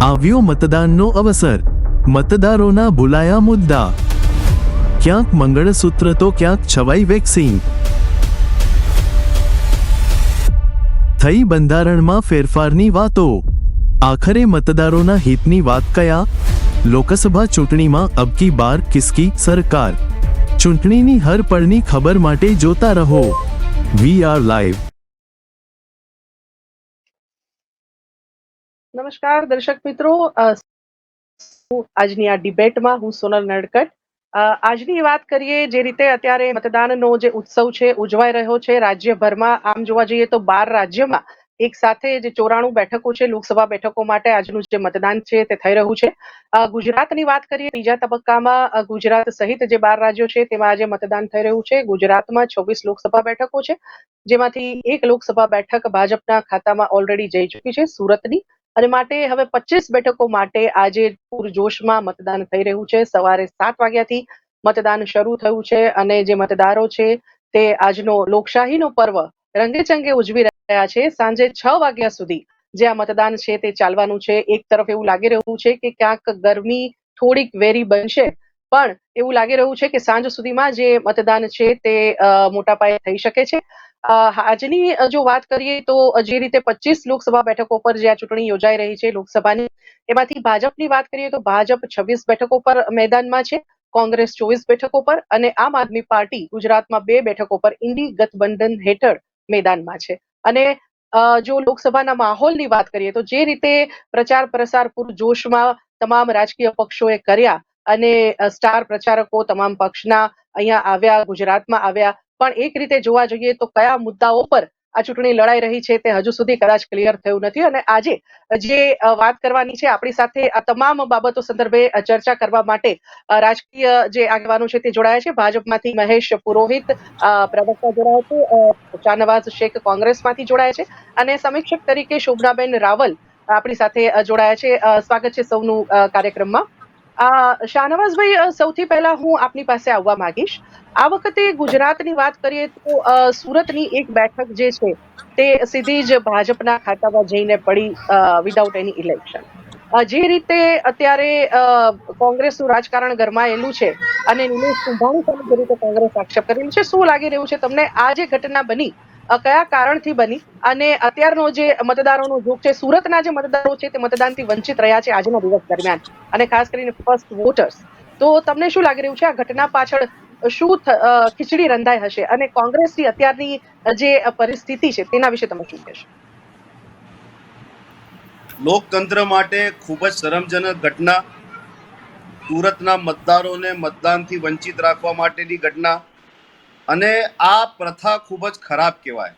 આવ્યો મતદાનનો અવસર, મતદારોના ભૂલાયા મુદ્દા, ક્યાંક મંગળસૂત્ર તો ક્યાંક છવાઈ વેક્સિંગ, થઈ બંધારણમાં ફેરફારની વાતો, આખરે મતદારોના હિતની વાત કયા? લોકસભા ચૂંટણીમાં અબકી બાર કિસકી સરકાર? ચૂંટણીની હર પળની ખબર માટે જોતા રહો VR લાઈવ। નમસ્કાર દર્શક મિત્રો, આજની આ ડિબેટમાં હું સોનલ નડકટ। આજની વાત કરીએ, જે રીતે અત્યારે મતદાનનો જે ઉત્સવ છે ઉજવાઈ રહ્યો છે રાજ્યભરમાં, આમ જોવા જઈએ તો 12 રાજ્યમાં એક સાથે જે 94 બેઠકો છે લોકસભા બેઠકો માટે આજનું જે મતદાન છે તે થઈ રહ્યું છે। ગુજરાતની વાત કરીએ, ત્રીજા તબક્કામાં ગુજરાત સહિત જે 12 રાજ્યો છે તેમાં આજે મતદાન થઈ રહ્યું છે। ગુજરાતમાં 26 લોકસભા બેઠકો છે, જેમાંથી એક લોકસભા બેઠક ભાજપના ખાતામાં ઓલરેડી જઈ ચૂકી છે, સુરતની, અને માટે હવે 25 બેઠકો માટે આજે પૂરજોશમાં મતદાન થઈ રહ્યું છે। સવારે 7 વાગ્યાથી મતદાન શરૂ થયું છે અને જે મતદારો છે તે આજનો લોકશાહીનો પર્વ રંગેચંગે ઉજવી રહ્યા છે। સાંજે 6 વાગ્યા સુધી જે આ મતદાન છે તે ચાલવાનું છે। એક તરફ એવું લાગી રહ્યું છે કે ક્યાંક ગરમી થોડીક વેરી બનશે, પણ એવું લાગી રહ્યું છે કે સાંજ સુધીમાં જે મતદાન છે તે મોટા પાયે થઈ શકે છે। આજની જો વાત કરીએ તો જે રીતે 25 લોકસભા બેઠકો પર જે આ ચૂંટણી યોજાઈ રહી છે લોકસભાની, એમાંથી ભાજપની વાત કરીએ તો ભાજપ 26 બેઠકો પર મેદાનમાં છે, કોંગ્રેસ 24 બેઠકો પર અને આમ આદમી પાર્ટી ગુજરાતમાં 2 બેઠકો પર ઇન્ડી ગઠબંધન હેઠળ મેદાનમાં છે। અને જો લોકસભાના માહોલની વાત કરીએ તો જે રીતે પ્રચાર પ્રસાર પૂરજોશમાં તમામ રાજકીય પક્ષોએ કર્યા અને સ્ટાર પ્રચારકો તમામ પક્ષના અહીંયા આવ્યા, ગુજરાતમાં આવ્યા, પણ એક રીતે જોવા જઈએ તો કયા મુદ્દાઓ પર આ ચૂંટણી લડાઈ રહી છે તે હજુ સુધી કદાચ ક્લિયર થયું નથી। અને આજે જે વાત કરવાની છે આપણી સાથે આ તમામ બાબતો સંદર્ભે ચર્ચા કરવા માટે રાજકીય જે આગેવાનો છે તે જોડાયા છે। ભાજપમાંથી મહેશ પુરોહિત પ્રવક્તા જોડાયા છે, શાહનવાઝ શેખ કોંગ્રેસમાંથી જોડાયા છે અને સમીક્ષક તરીકે શોભનાબેન રાવલ આપણી સાથે જોડાયા છે। સ્વાગત છે સૌનું કાર્યક્રમમાં। શાહનવાઝભાઈ, સૌથી પહેલા હું આપની પાસે આવવા માંગીશ। આ વખતે ગુજરાતની વાત કરીએ તો સુરતની એક બેઠક જે છે તે સીધી જ ભાજપના ખાતામાં જઈને પડી વિધાઉટ એની ઇલેક્શન। જે રીતે અત્યારે કોંગ્રેસનું રાજકારણ ગરમાયેલું છે અને નિલેશ કુંભાણી સામે જે રીતે કોંગ્રેસ આક્ષેપ કરેલું છે, શું લાગી રહ્યું છે તમને આ જે ઘટના બની કયા કારણથી બની અને અત્યારનો જે મતદારોનો ઝુંડ છે, સુરતના જે મતદારો છે તે મતદાનથી વંચિત રહ્યા છે આજના દિવસ દરમિયાન, અને ખાસ કરીને ફર્સ્ટ વોટર્સ, તો તમને શું લાગી રહ્યું છે આ ઘટના પાછળ શું ખીચડી રંધાઈ હશે અને કોંગ્રેસની અત્યારની જે પરિસ્થિતિ છે તેના વિશે તમે શું કહેશો? લોકતંત્ર માટે ખૂબ જ શરમજનક ઘટના, સુરતના મતદારોને મતદાનથી વંચિત રાખવા માટેની ઘટના, અને આ પ્રથા ખૂબ જ ખરાબ કહેવાય।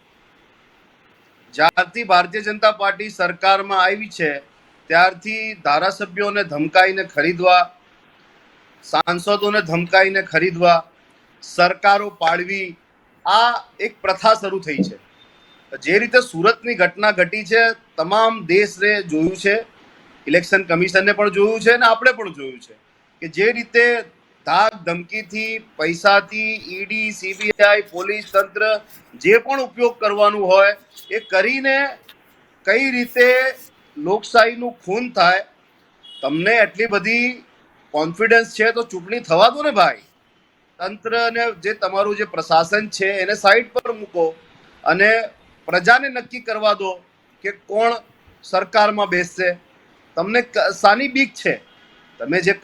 જ્યારથી ભારતીય જનતા પાર્ટી સરકારમાં આવી છે ત્યારથી ધારાસભ્યોને ધમકાઈને ખરીદવા, સાંસદોને ધમકાઈને ખરીદવા, સરકારો પાડવી, આ એક પ્રથા શરૂ થઈ છે। જે રીતે સુરતની ઘટના ઘટી છે, તમામ દેશને જોયું છે, ઇલેક્શન કમિશનને પણ જોયું છે અને આપણે પણ જોયું છે કે જે રીતે ધાક ધમકીથી, પૈસાથી, ઈડી, CBI, પોલીસ તંત્ર જે પણ ઉપયોગ કરવાનું હોય એ કરીને કઈ રીતે લોકશાહીનું ખૂન થાય। તમને એટલી બધી કોન્ફિડન્સ છે તો ચૂંટણી થવા દો ને ભાઈ। તંત્રને, જે તમારું જે પ્રશાસન છે એને સાઈડ પર મૂકો અને પ્રજાને નક્કી કરવા દો કે કોણ સરકારમાં બેસશે। તમને શાની બીક છે? તમે જે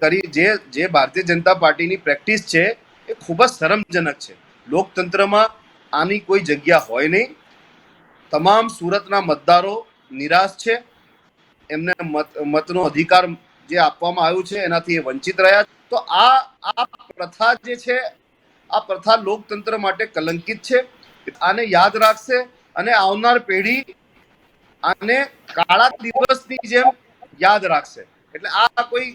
ભારતીય જનતા પાર્ટીની પ્રેક્ટિસ છે એ ખૂબ જ શરમજનક છે। લોકતંત્રમાં આની કોઈ જગ્યા હોય નહીં। તમામ સુરતના મતદારો નિરાશ છે, એમને મતનો અધિકાર જે આપવામાં આવ્યું છે એનાથી એ વંચિત રહ્યા। તો આ પ્રથા જે છે, આ પ્રથા લોકતંત્ર માટે કલંકિત છે। આને યાદ રાખશે અને આવનાર પેઢી આને કાળા દિવસની જેમ યાદ રાખશે। એટલે આ કોઈ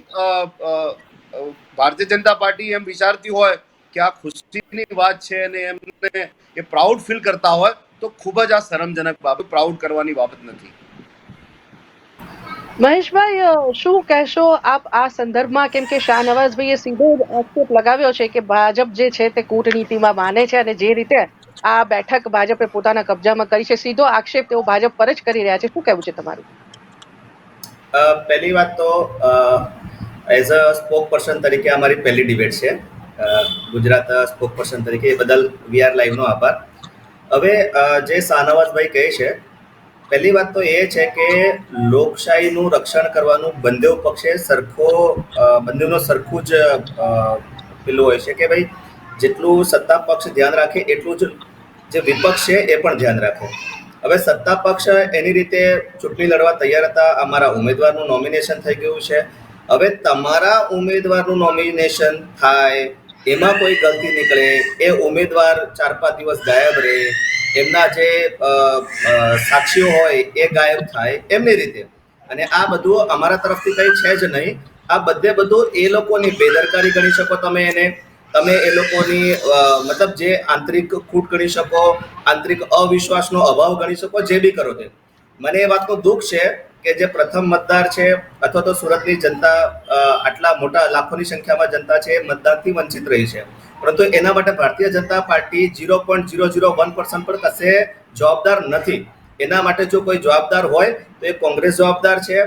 ભારતીય જનતા પાર્ટી એમ વિચારતી હોય કે આ ખુશીની વાત છે અને એમને એ પ્રાઉડ ફીલ કરતા હોય તો ખૂબ જ આ શરમજનક બાબત, પ્રાઉડ કરવાની બાબત નથી। મહેશભાઈ, શું કહેશો આપ આ સંદર્ભમાં? કેમ કે શાહનવાઝભાઈએ સીધો જ આક્ષેપ લગાવ્યો છે કે ભાજપ જે છે તે કૂટનીતિમાં માને છે અને જે રીતે આ બેઠક ભાજપે પોતાના કબજામાં કરી છે, સીધો આક્ષેપ તેઓ ભાજપ પર જ કરી રહ્યા છે। શું કહેવું છે તમારું? પહેલી વાત તો એઝ અ સ્પોક પર્સન તરીકે અમારી પહેલી ડિબેટ છે ગુજરાત સ્પોક પર્સન તરીકે, એ બદલ વીઆર લાઈવનો આભાર. હવે જે શાહનવાઝભાઈ કહે છે, પહેલી વાત તો એ છે કે લોકશાહીનું રક્ષણ કરવાનું બંને પક્ષે બંનેનો સરખું જ પેલું હોય છે કે ભાઈ જેટલું સત્તા પક્ષ ધ્યાન રાખે એટલું જ જે વિપક્ષ છે એ પણ ધ્યાન રાખે. હવે સત્તા પક્ષ એની રીતે ચૂંટણી લડવા તૈયાર હતા, અમારા ઉમેદવારનું નોમિનેશન થઈ ગયું છે. હવે તમારા ઉમેદવારનું નોમિનેશન થાય, એમાં કોઈ ગલતી નીકળે, એ ઉમેદવાર 4-5 દિવસ ગાયબ રહે, એમના જે સાક્ષીઓ હોય એ ગાયબ થાય એમની રીતે, અને આ બધું અમારા તરફથી કંઈ છે જ નહીં. આ બધું એ લોકોની બેદરકારી ગણી શકો તમે એને, તમે એ લોકોની મતલબ જે આંતરિક ખૂટ ગણી શકો, આંતરિક અવિશ્વાસનો અભાવ ગણી શકો, જે બી કરો તે. મને એ વાતનું દુઃખ છે કે જે પ્રથમ મતદાર છે અથવા તો સુરતની જનતા આટલા મોટા લાખોની સંખ્યામાં જનતા છે એ મતદાનથી વંચિત રહી છે, પરંતુ એના માટે ભારતીય જનતા પાર્ટી 0.001% પણ કશે જવાબદાર નથી. એના માટે જો કોઈ જવાબદાર હોય તો એ કોંગ્રેસ જવાબદાર છે,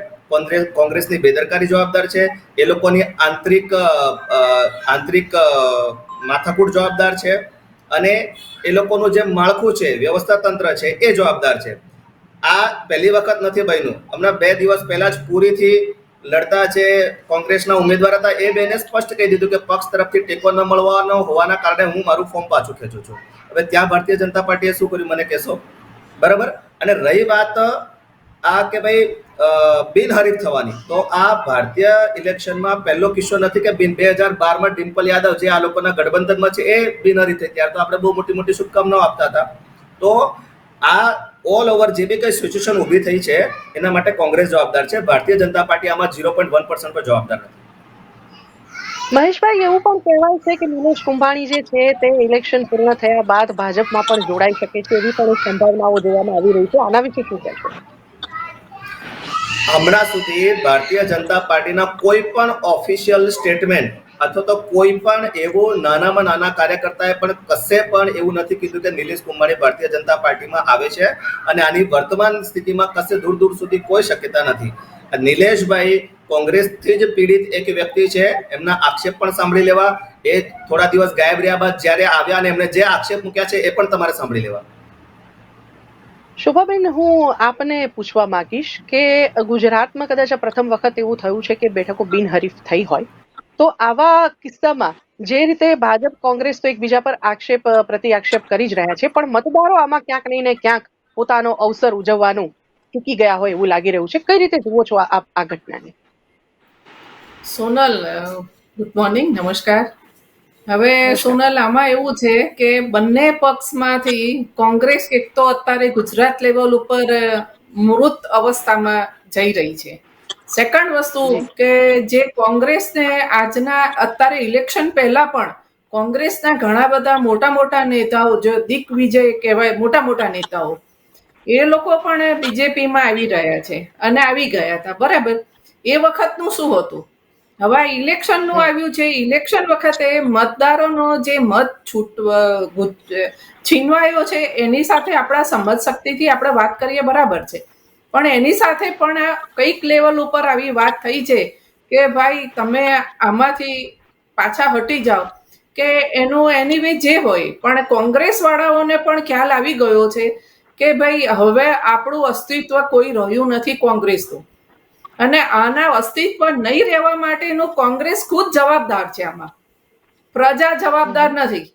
કોંગ્રેસની બેદરકારી જવાબદાર છે, એ લોકોની આંતરિક માથાકૂટ જવાબદાર છે, અને એ લોકોનું જે માળખું છે, વ્યવસ્થા તંત્ર છે એ જવાબદાર છે. આ પહેલી વખત નથી બન્યું. હમણાં 2 દિવસ પહેલા જ પૂરીથી લડતા જે કોંગ્રેસના ઉમેદવાર હતા એ બેને સ્પષ્ટ કહી દીધું કે પક્ષ તરફથી ટેકો ન મળવાનો હોવાના કારણે હું મારું ફોર્મ પાછું ખેંચું છું. હવે ત્યાં ભારતીય જનતા પાર્ટીએ શું કર્યું મને કહેશો? બરાબર. અને રહી વાત આ કે ભાઈ બિનહરીફ થવાની, તો આ ભારતીય ઇલેક્શનમાં પહેલો કિસ્સો નથી કે 2012માં ડિમ્પલ યાદવ જે આ લોકોના ગઠબંધનમાં છે એ બિનહરીફ થઈ. ત્યારે તો આપણે બહુ મોટી મોટી શુભકામનાઓ આપતા હતા. તો આ ઓલ ઓવર જે બી કઈ સિચ્યુએશન ઊભી થઈ છે એના માટે કોંગ્રેસ જવાબદાર છે, ભારતીય જનતા પાર્ટી આમાં 0.1% પર જવાબદાર નથી. મહેશભાઈ, એવું પણ કહેવાય છે કે નિલેશ કુંભાણી જે છે તે ઇલેક્શન પૂર્ણ થયા બાદ ભાજપમાં પણ જોડાઈ શકે છે, એવી પણ સંભાવનાઓ જોવામાં આવી રહી છે. આના વિશે શું કહેશો? હમણાં સુધી ભારતીય જનતા પાર્ટીના કોઈ પણ ઓફિશિયલ સ્ટેટમેન્ટ અથવા તો કોઈ પણ એવું નાનામાં નાના કાર્યકર્તાએ પણ કશે પણ એવું નથી કીધું કે નિલેશ કુંભાણી ભારતીય જનતા પાર્ટીમાં આવે છે, અને આની વર્તમાન સ્થિતિમાં કશે દૂર દૂર સુધી કોઈ શક્યતા નથી. નિલેશભાઈ કોંગ્રેસથી જ પીડિત એક વ્યક્તિ છે, એમના આક્ષેપ પણ સાંભળી લેવા. એ થોડા દિવસ ગાયબ રહ્યા બાદ જ્યારે આવ્યા અને એમણે જે આક્ષેપ મૂક્યા છે એ પણ તમારે સાંભળી લેવા. શોભાબેન, હું આપને પૂછવા માંગીશ કે ગુજરાતમાં કદાચ આ પ્રથમ વખત એવું થયું છે કે બેઠકો બિનહરીફ થઈ હોય, તો આવા કિસ્સામાં જે રીતે ભાજપ કોંગ્રેસ તો એકબીજા પર પ્રતિ આક્ષેપ કરી જ રહ્યા છે, પણ મતદારો આમાં ક્યાંક નહીં ને ક્યાંક પોતાનો અવસર ઉજવવાનું ચૂકી ગયા હોય એવું લાગી રહ્યું છે. કઈ રીતે જુઓ છો આ ઘટનાને? સોનલ, ગુડ મોર્નિંગ, નમસ્કાર. હવે સોનલ, આમાં એવું છે કે બંને પક્ષમાંથી કોંગ્રેસ એક તો અત્યારે ગુજરાત લેવલ ઉપર મૃત અવસ્થામાં જઈ રહી છે. સેકન્ડ વસ્તુ કે જે કોંગ્રેસને અત્યારે ઇલેક્શન પહેલા પણ કોંગ્રેસના ઘણા બધા મોટા નેતાઓ, જો દિગ્વિજય કહેવાય, મોટા નેતાઓ, એ લોકો પણ બીજેપીમાં આવી રહ્યા છે અને આવી ગયા હતા. બરાબર. એ વખતનું શું હતું? હવે ઇલેક્શનનું આવ્યું છે. ઇલેક્શન વખતે મતદારોનો જે મત છીનવાયો છે એની સાથે આપણા સમજ શક્તિથી આપણે વાત કરીએ, બરાબર છે, પણ એની સાથે પણ કઈક લેવલ ઉપર આવી વાત થઈ છે કે ભાઈ તમે આમાંથી પાછા હટી જાઓ, કે એની વે જે હોય, પણ કોંગ્રેસ વાળાઓને પણ ખ્યાલ આવી ગયો છે કે ભાઈ હવે આપણું અસ્તિત્વ કોઈ રહ્યું નથી કોંગ્રેસનું, અને આના અસ્તિત્વ નહીં રહેવા માટેનું કોંગ્રેસ ખુદ જવાબદાર છે. આમાં પ્રજા જવાબદાર નથી.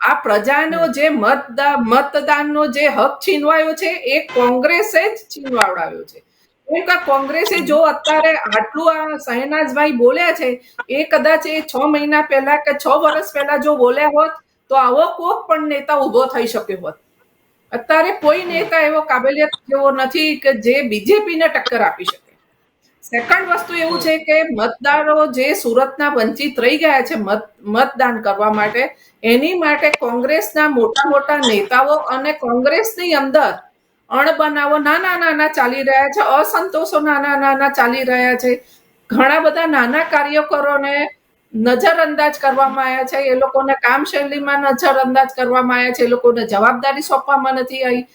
આ પ્રજાનો જે મતદાનનો જે હક છીનવાયો છે એ કોંગ્રેસે જ છીનવાવડાવ્યો છે. કે કોંગ્રેસે જો અત્યારે આટલું આ શહેનાઝભાઈ બોલ્યા છે, એ કદાચ એ 6 મહિના પહેલા કે 6 વર્ષ પહેલા જો બોલ્યા હોત તો આવો કોક પણ નેતા ઉભો થઈ શક્યો હોત. અત્યારે કોઈ નેતા એવો કાબેલિયત જેવો નથી કે જે બીજેપીને ટક્કર આપી શકે. સેકન્ડ વસ્તુ એવું છે કે મતદારો જે સુરતના વંચિત રહી ગયા છે મતદાન કરવા માટે, એની માટે કોંગ્રેસના મોટા નેતાઓ અને કોંગ્રેસની અંદર અણબનાવો નાના ચાલી રહ્યા છે, અસંતોષો નાના ચાલી રહ્યા છે. ઘણા બધા નાના કાર્યકરોને નજરઅંદાજ કરવામાં આવ્યા છે, એ લોકોને કામશૈલીમાં નજરઅંદાજ કરવામાં આવ્યા છે, એ લોકોને જવાબદારી સોંપવામાં નથી આવી.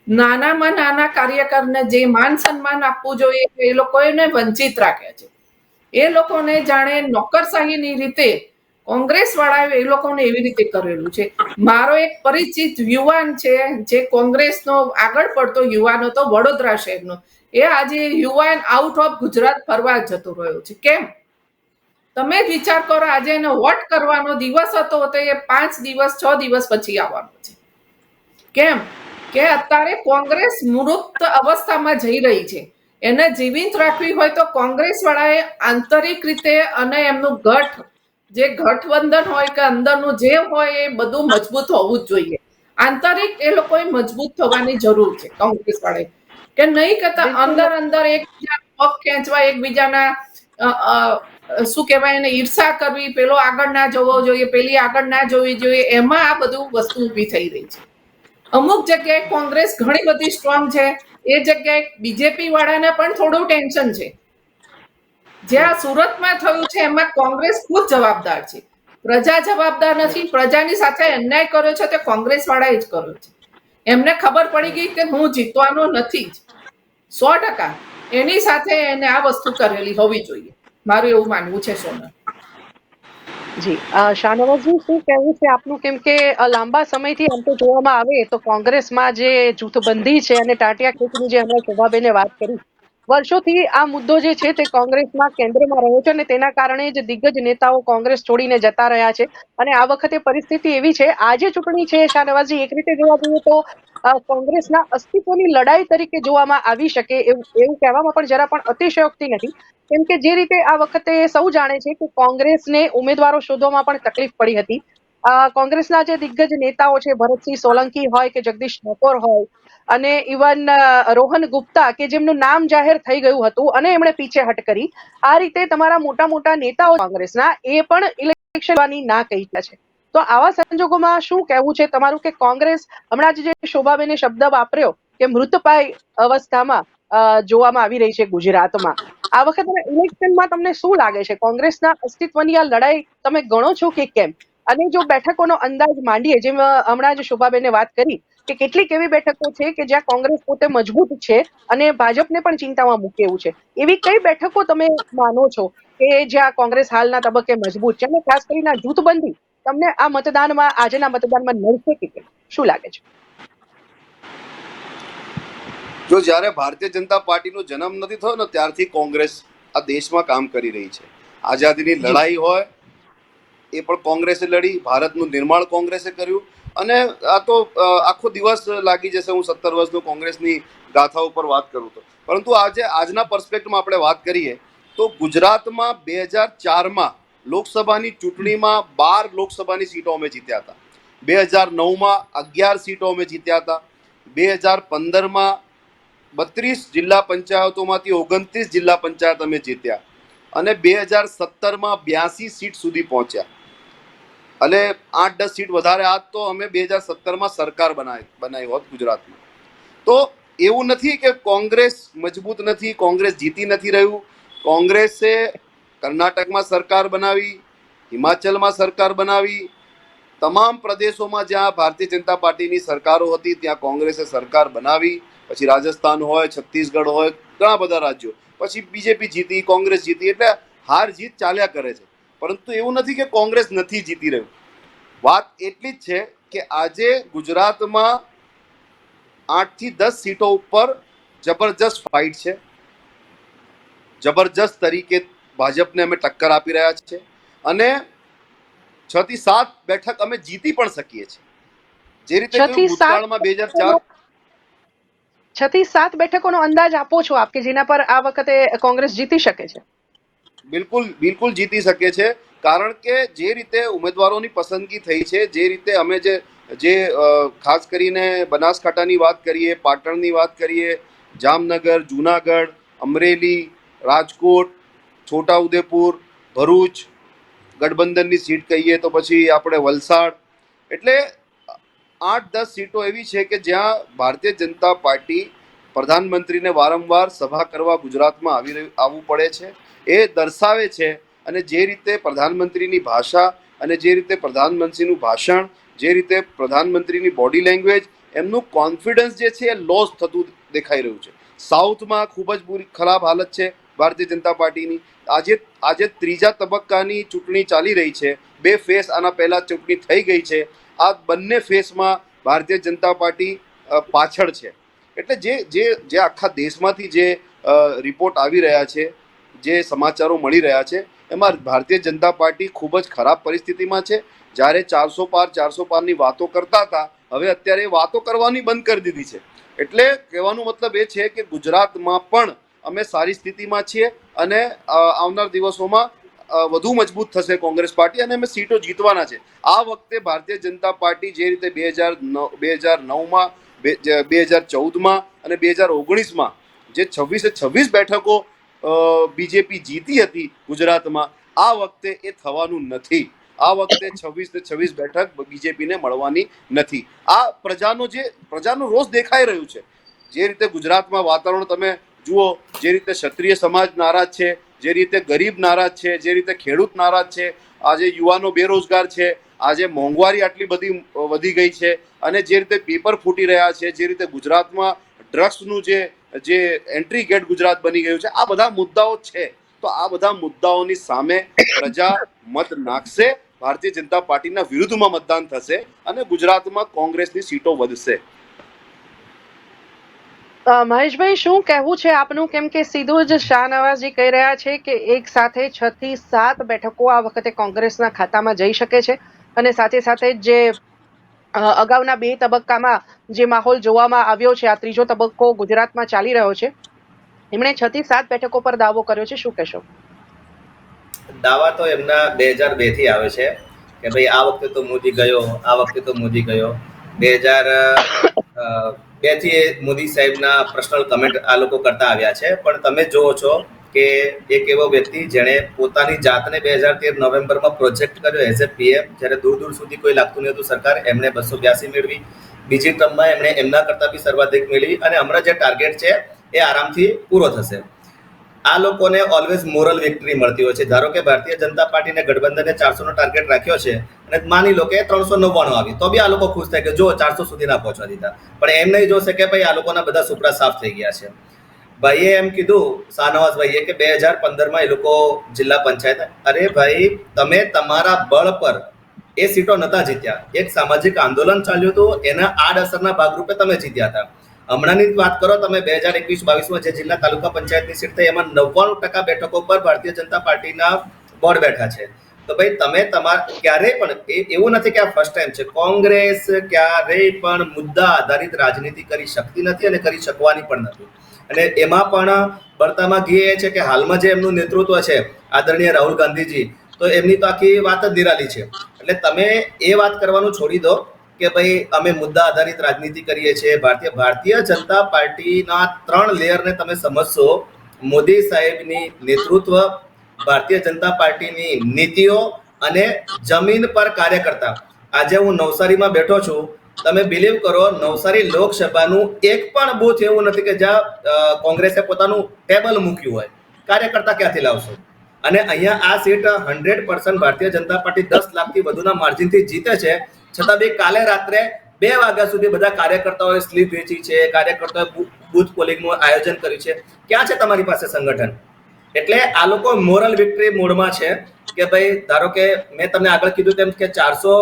નાનામાં નાના કાર્યકરને જે માન સન્માન આપવું જોઈએ એ લોકો એને વંચિત રાખે છે. એ લોકોને જાણે નોકરશાહીની રીતે કોંગ્રેસ વાળાએ એ લોકોને એવી રીતે કરેલું છે. મારો એક પરિચિત યુવાન છે જે કોંગ્રેસનો આગળ પડતો યુવાન હતો વડોદરા શહેરનો, એ આજે યુવાન આઉટ ઓફ ગુજરાત ફરવા જતો રહ્યો છે. કેમ? તમે જ વિચાર કરો, આજે એનો વોટ કરવાનો દિવસ હતો તો એ 5 દિવસ 6 દિવસ પછી આવવાનો છે. કેમ કે અત્યારે કોંગ્રેસ મૃત અવસ્થામાં જઈ રહી છે. એને જીવિત રાખવી હોય તો કોંગ્રેસ વાળાએ આંતરિક રીતે અને એમનું જે ગઠબંધન હોય કે અંદરનું જે હોય એ બધું મજબૂત હોવું જ જોઈએ. આંતરિક એ લોકોએ મજબૂત થવાની જરૂર છે કોંગ્રેસ વાળાએ, કે નહીં કે અંદર એકબીજા પગ ખેંચવા, એકબીજાના શું કહેવાય એને ઈર્ષા કરવી, પેલો આગળ ના જવો જોઈએ, પેલી આગળ ના જોવી જોઈએ, એમાં આ બધું વસ્તુ ઊભી થઈ રહી છે. અમુક જગ્યાએ કોંગ્રેસ ઘણી બધી સ્ટ્રોંગ છે, એ જગ્યાએ બીજેપી વાળાને પણ થોડું ટેન્શન છે. જ્યાં સુરતમાં થયું છે એમાં કોંગ્રેસ ખુદ જવાબદાર છે, પ્રજા જવાબદાર નથી. પ્રજાની સાથે અન્યાય કર્યો છે તે કોંગ્રેસ વાળાએ જ કર્યો છે. એમને ખબર પડી ગઈ કે હું જીતવાનો નથી જ 100%. એની સાથે એને આ વસ્તુ કરેલી હોવી જોઈએ, મારું એવું માનવું છે. સોનલ જી, શાહનવાઝજી, શું કહેવું છે આપનું? કેમ કે લાંબા સમયથી આમ તો જોવામાં આવે તો કોંગ્રેસમાં જે જૂથબંધી છે અને ટાંટિયા ખેંચની જે હમણાં શોભાબેને વાત કરી, વર્ષોથી આ મુદ્દો જે છે તે કોંગ્રેસમાં કેન્દ્રમાં રહ્યો છે અને તેના કારણે જ દિગ્ગજ નેતાઓ કોંગ્રેસ છોડીને જતા રહ્યા છે. અને આ વખતે પરિસ્થિતિ એવી છે, આજે ચૂંટણી છે શાહનવાઝજી, એક રીતે જોવા જઈએ તો કોંગ્રેસના અસ્તિત્વની લડાઈ તરીકે જોવામાં આવી શકે એવું કહેવામાં પણ જરા પણ અતિશયોક્તિ નથી. કેમ કે જે રીતે આ વખતે સૌ જાણે છે કે કોંગ્રેસને ઉમેદવારો શોધવામાં પણ તકલીફ પડી હતી. કોંગ્રેસના જે દિગ્ગજ નેતાઓ છે, ભરતસિંહ સોલંકી હોય કે જગદીશ ઠાકોર હોય અને ઇવન રોહન ગુપ્તા, કે જેમનું નામ જાહેર થઈ ગયું હતું અને એમણે પીછેહટ કરી, આ રીતે તમારા મોટા મોટા નેતાઓ કોંગ્રેસના એ પણ ઇલેક્શનની ના કહી છે. તો આવા સંજોગોમાં શું કહેવું છે તમારું કે કોંગ્રેસ હમણાં જ જે શોભાબેને શબ્દ વાપર્યો કે મૃતપાય અવસ્થામાં જોવામાં આવી રહી છે ગુજરાતમાં, આ વખતે ઇલેક્શનમાં તમને શું લાગે છે? કોંગ્રેસના અસ્તિત્વની આ લડાઈ તમે ગણો છો કે કેમ? અને જો બેઠકોનો અંદાજ માંડીએ, જેમ હમણાં જ શોભાબેને વાત કરી કે કેટલીક એવી બેઠકો છે કે જ્યાં કોંગ્રેસ પોતે મજબૂત છે અને ભાજપને પણ ચિંતામાં મૂકે એવું છે, એવી કઈ બેઠકો તમે માનો છો કે જ્યાં કોંગ્રેસ હાલના તબક્કે મજબૂત છે? અને ખાસ કરીને જૂથબંધી તમને આ મતદાનમાં, આજના મતદાનમાં નડશે કે કેમ? શું લાગે છે? જો જ્યારે ભારતીય જનતા પાર્ટીનો જન્મ નથી થયો ને ત્યારથી કોંગ્રેસ આ દેશમાં કામ કરી રહી છે. આઝાદીની લડાઈ હોય એ પણ કોંગ્રેસે લડી, ભારતનું નિર્માણ કોંગ્રેસે કર્યું. અને આ તો આખો દિવસ લાગી જશે હું 17 વર્ષનો કોંગ્રેસની ગાથા ઉપર વાત કરું તો. પરંતુ આજના પર્સપેક્ટમાં આપણે વાત કરીએ તો ગુજરાતમાં 2004માં લોકસભાની ચૂંટણીમાં 12 લોકસભાની સીટો અમે જીત્યા હતા, 2009માં 11 સીટો અમે જીત્યા હતા, 2015માં 32 જિલ્લા પંચાયતોમાંથી 29 જિલ્લા પંચાયત અમે જીત્યા અને 2017માં 82 સીટ સુધી પહોંચ્યા. અને 8-10 સીટ વધારે આજ તો અમે 2017માં સરકાર બનાવી હોત ગુજરાતમાં. તો એવું નથી કે કોંગ્રેસ મજબૂત નથી, કોંગ્રેસ જીતી નથી રહ્યું. કોંગ્રેસે કર્ણાટકમાં સરકાર બનાવી, હિમાચલમાં સરકાર બનાવી, તમામ પ્રદેશોમાં જ્યાં ભારતીય જનતા પાર્ટીની સરકારો હતી ત્યાં કોંગ્રેસે સરકાર બનાવી. પછી રાજસ્થાન હોય, છત્તીસગઢ હોય, ઘણા બધા રાજ્યો, પછી બીજેપી જીતી, કોંગ્રેસ જીતી, એટલે હાર જીત ચાલ્યા કરે છે. પરંતુ એવું નથી કે કોંગ્રેસ નથી જીતી રહ્યું. વાત એટલી જ છે કે આજે ગુજરાતમાં 8 થી 10 સીટો ઉપર જબરજસ્ત ફાઇટ છે. જબરજસ્ત તરીકે ભાજપને અમે ટક્કર આપી રહ્યા છે અને 6 થી 7 બેઠક અમે જીતી પણ શકીએ છીએ. જે રીતે ભૂતકાળમાં 2004 6 થી 7 બેઠકોનો અંદાજ આપો છો આપ કે જેના પર આ વખતે કોંગ્રેસ જીતી શકે છે? બિલકુલ જીતી શકે છે. કારણ કે જે રીતે ઉમેદવારોની પસંદગી થઈ છે, જે રીતે અમે જે ખાસ કરીને બનાસકાંઠાની વાત કરીએ, પાટણની વાત કરીએ, જામનગર, જુનાગઢ, અમરેલી, રાજકોટ, છોટાઉદેપુર, ભરૂચ, ગઠબંધનની સીટ કહીએ તો પછી આપણે વલસાડ, એટલે 8-10 સીટો એવી છે કે જ્યાં ભારતીય જનતા પાર્ટી પ્રધાનમંત્રીને વારંવાર સભા કરવા ગુજરાતમાં આવવું પડે છે. એ દર્શાવે છે. અને જે રીતે પ્રધાનમંત્રીની ભાષા અને જે રીતે પ્રધાનમંત્રીનું ભાષણ, જે રીતે પ્રધાનમંત્રીની બોડી લેંગ્વેજ એમનું કોન્ફિડન્સ જે છે એ લોસ થતું દેખાઈ રહ્યું છે. સાઉથમાં ખૂબ જ બુરી ખરાબ હાલત છે ભારતીય જનતા પાર્ટીની. આજે ત્રીજા તબક્કાની ચૂંટણી ચાલી રહી છે. 2 ફેઝ આના પહેલા ચૂંટણી થઈ ગઈ છે. આ બંને ફેઝમાં ભારતીય જનતા પાર્ટી પાછળ છે. એટલે જે આખા દેશમાંથી જે રિપોર્ટ આવી રહ્યા છે, જે સમાચારો મળી રહ્યા છે, એમાં ભારતીય જનતા પાર્ટી ખૂબ જ ખરાબ પરિસ્થિતિમાં છે. જ્યારે 400 પારની વાતો કરતા હતા, હવે અત્યારે વાતો કરવાની બંધ કરી દીધી છે. એટલે કહેવાનો મતલબ એ છે કે ગુજરાતમાં પણ અમે સારી સ્થિતિમાં છીએ અને આવનાર દિવસોમાં વધુ મજબૂત થશે કોંગ્રેસ પાર્ટી અને અમે સીટો જીતવાના છે. આ વખતે ભારતીય જનતા પાર્ટી જે રીતે 2009માં, 2014માં અને 2019માં જે 26 બેઠકો બીજેપી જીતી હતી ગુજરાતમાં, આ વખતે એ થવાનું નથી. આ વખતે 26 બેઠક બીજેપીને મળવાની નથી. આ પ્રજાનો રોષ દેખાઈ રહ્યું છે. જે રીતે ગુજરાતમાં વાતાવરણ તમે જુઓ, જે રીતે ક્ષત્રિય સમાજ નારાજ છે, જે રીતે ગરીબ નારાજ છે, જે રીતે ખેડૂત નારાજ છે, આજે યુવાનો બેરોજગાર છે, આજે મોંઘવારી આટલી બધી વધી ગઈ છે અને જે રીતે પેપર ફૂટી રહ્યા છે, જે રીતે ગુજરાતમાં ડ્રગ્સનું જે એન્ટ્રી ગેટ ગુજરાત બની ગયું છે, આ બધા મુદ્દાઓ છે. તો આ બધા મુદ્દાઓની સામે પ્રજા મત નાખશે, ભારતીય જનતા પાર્ટીના વિરુદ્ધમાં મતદાન થશે અને ગુજરાતમાં કોંગ્રેસની સીટો વધશે. મહેશભાઈ, શું કહેવું છે આપનું? કેમ કે સીધું જ શાહનવાઝજી કહી રહ્યા છે કે એક સાથે 6 થી 7 બેઠકો આ વખતે કોંગ્રેસના ખાતામાં જઈ શકે છે અને સાથે સાથે જે અગાઉના 2 તબક્કામાં જે માહોલ જોવામાં આવ્યો છે, આ ત્રીજો તબક્કો ગુજરાતમાં ચાલી રહ્યો છે, એમણે 6 થી 7 બેઠકો પર દાવો કર્યો છે. શું કહેશો? દાવા તો એમના 2002 થી આવે છે કે ભાઈ આ વખતે તો મોદી ગયો, આ વખતે તો મોદી ગયો. 2002 થી મોદી સાહેબના પર્સનલ કમેન્ટ આ લોકો કરતા આવ્યા છે. પણ તમે જુઓ છો કે એક એવો વ્યક્તિ જેણે પોતાની જાતને 2013 નવેમ્બરમાં પ્રોજેક્ટ કર્યો એઝ એ પીએમ, જ્યારે દૂર દૂર સુધી કોઈ લાગતું નહીં હતું સરકાર, એમણે 282 મેળવી. બીજી ટર્મમાં એમણે એમના કરતાં બી સર્વાધિક મેળવી અને હમણાં જે ટાર્ગેટ છે એ આરામથી પૂરો થશે. આ લોકોને ઓલવેઝ મોરલ વિક્ટરી મળતી હોય છે. ધારો કે ભારતીય જનતા પાર્ટીને ગઠબંધને 400નો ટાર્ગેટ રાખ્યો છે અને માની લો કે 399 આવી, તો બી આ લોકો ખુશ થાય કે જો 400 સુધી ના પહોંચવા દીધા. પણ એમ નહીં જોશે કે ભાઈ આ લોકોના બધા સુપડા સાફ થઈ ગયા છે. ભાઈએ એમ કીધું, શાહનવાઝભાઈએ, કે 2015માં એ લોકો જિલ્લા પંચાયત, અરે ભાઈ તમે તમારા બળ પર એ સીટો નતા જીત્યા. એક સામાજિક આંદોલન ચાલ્યું હતું, એના આડઅસરના ભાગરૂપે તમે જીત્યા હતા. હમણાંની વાત કરો તમે, 2021-22માં જે જિલ્લા તાલુકા પંચાયતની સીટ થઈ એમાં 99% બેઠકો પર ભારતીય જનતા પાર્ટીના બોર્ડ બેઠા છે. તો ભાઈ તમે ક્યારેય પણ એવું નથી કે આ ફર્સ્ટ ટાઈમ છે. કોંગ્રેસ ક્યારેય પણ મુદ્દા આધારિત રાજનીતિ કરી શકતી નથી અને કરી શકવાની પણ નથી. અને એમાં પણ બળતામાં ઘી એ છે કે હાલમાં જે એમનું નેતૃત્વ છે, આદરણીય રાહુલ ગાંધીજી, તો એમની તો આખી વાત જ નિરાલી છે. એટલે તમે એ વાત કરવાનું છોડી દો કે ભાઈ અમે મુદ્દા આધારિત રાજનીતિ કરીએ છીએ. ભારતીય જનતા પાર્ટીના 3 લેયરને તમે સમજશો. મોદી સાહેબની નેતૃત્વ, ભારતીય જનતા પાર્ટીની નીતિઓ અને જમીન પર કાર્યકર્તા. આજે હું નવસારીમાં બેઠો છું, તમે બિલીવ કરો, નવસારી લોકસભાનું એક પણ બૂથ એવું નથી કે જ્યાં કોંગ્રેસે પોતાનું ટેબલ મૂક્યું હોય. કાર્યકર્તા ક્યાંથી લાવશો? અને અહીંયા આ સીટ 100% ભારતીય જનતા પાર્ટી 10 લાખથી વધુના માર્જિનથી જીતે છે. છતાં બી કાલે રાત્રે 2 વાગ્યા સુધી બધા કાર્યકર્તાઓએ સ્લીપ વેચી છે, કાર્યકર્તાઓએ બૂથ પોલિંગનું આયોજન કર્યું છે. ક્યાં છે તમારી પાસે સંગઠન? એટલે આ લોકો મોરલ વિક્ટરી મોડમાં છે કે ભાઈ ધારો કે મેં તમને આગળ કીધું તેમ કે 400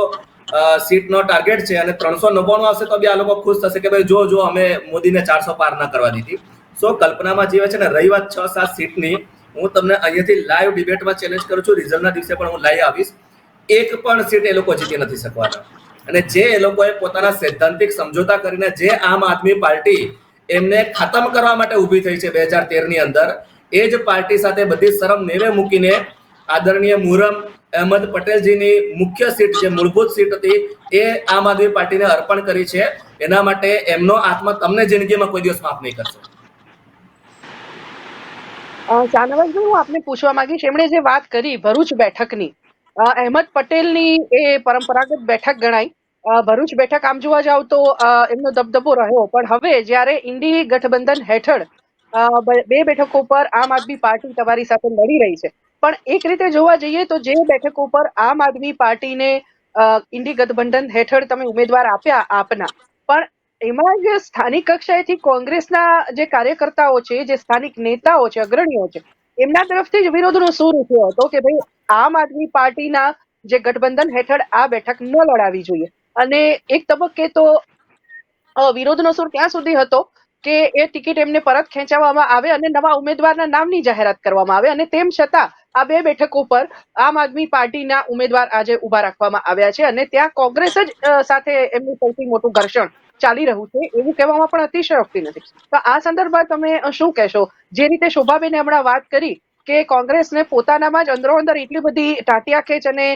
સીટનો ટાર્ગેટ છે અને 399 આવશે તો બી આ લોકો ખુશ થશે કે ભાઈ જો અમે મોદીને 400 પાર ના કરવા દીધી. સો કલ્પનામાં જીવે છે. ને રહી વાત 6-7 સીટની, હું તમને અહીંયાથી લાઈવ ડિબેટમાં ચેલેન્જ કરું છું. રિઝલ્ટના દિવસે પણ હું લાઈવ આવીશ. એક પણ સીટ એ લોકો જીતી નથી શકવાના. અને જે એ લોકોએ પોતાના સૈદ્ધાંતિક સમજોતા કરીને જે આમ આદમી પાર્ટી એમને ખતમ કરવા માટે ઊભી થઈ છે 2013ની અંદર, એ જ પાર્ટી સાથે બધી શરમ નેવે મૂકીને આદરણીય મુરમ અહેમદ પટેલજીની મુખ્ય સીટ, જે મૂળભૂત સીટ હતી, એ આમ આદમી પાર્ટીને અર્પણ કરી છે. એના માટે એમનો આત્મા તમને જિંદગીમાં કોઈ દિવસ માફ નહીં કરશે. શાહનવાઝભાઈ, હું આપને પૂછવા માંગીશ, એમણે જે વાત કરી ભરૂચ બેઠકની, અહેમદ પટેલની એ પરંપરાગત બેઠક ગણાય. ભરૂચ બેઠક આમ જોવા જાવ તો એમનો દબદબો રહ્યો, પણ હવે જ્યારે ઇન્ડી ગઠબંધન હેઠળ 2 બેઠકો પર આમ આદમી પાર્ટી તમારી સાથે લડી રહી છે, પણ એક રીતે જોવા જઈએ તો જે બેઠકો પર આમ આદમી પાર્ટીને ઇન્ડી ગઠબંધન હેઠળ તમે ઉમેદવાર આપ્યા આપના, પણ એમાં જે સ્થાનિક કક્ષાએથી કોંગ્રેસના જે કાર્યકર્તાઓ છે, જે સ્થાનિક નેતાઓ છે, અગ્રણીઓ છે, એમના તરફથી જ વિરોધનો સૂર ઉઠ્યો હતો કે ભાઈ આમ આદમી પાર્ટીના જે ગઠબંધન હેઠળ આ બેઠક ન લડાવી જોઈએ. અને એક તબક્કે તો વિરોધનો સૂર ત્યાં સુધી હતો કે એ ટિકિટ એમને પરત ખેંચાવવામાં આવે અને નવા ઉમેદવારના નામની જાહેરાત કરવામાં આવે. અને તેમ છતાં આ બે બેઠકો પર આમ આદમી પાર્ટીના ઉમેદવાર આજે ઉભા રાખવામાં આવ્યા છે અને ત્યાં કોંગ્રેસ જ સાથે એમનું સૌથી મોટું ઘર્ષણ ચાલી રહ્યું છે એવું કહેવામાં પણ અતિશયોક્તિ નથી. તો આ સંદર્ભમાં તમે શું કહેશો? જે રીતે શોભાબેને હમણાં વાત કરી કે કોંગ્રેસને પોતાનામાં જ અંદરો અંદર એટલી બધી ટાંટિયા ખેંચ અને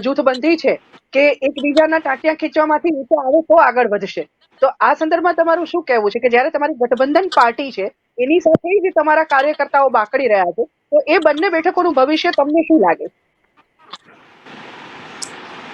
જૂથબંધી છે કે એકબીજાના ટાંટિયા ખેંચવામાંથી નીચે આવે તો આગળ વધશે. તો આ સંદર્ભમાં તમારું શું કહેવું છે કે જ્યારે તમારી ગઠબંધન પાર્ટી છે એની સાથે જ તમારા કાર્યકર્તાઓ બાકડી રહ્યા છે, તો એ બંને બેઠકોનું ભવિષ્ય તમને શું લાગે?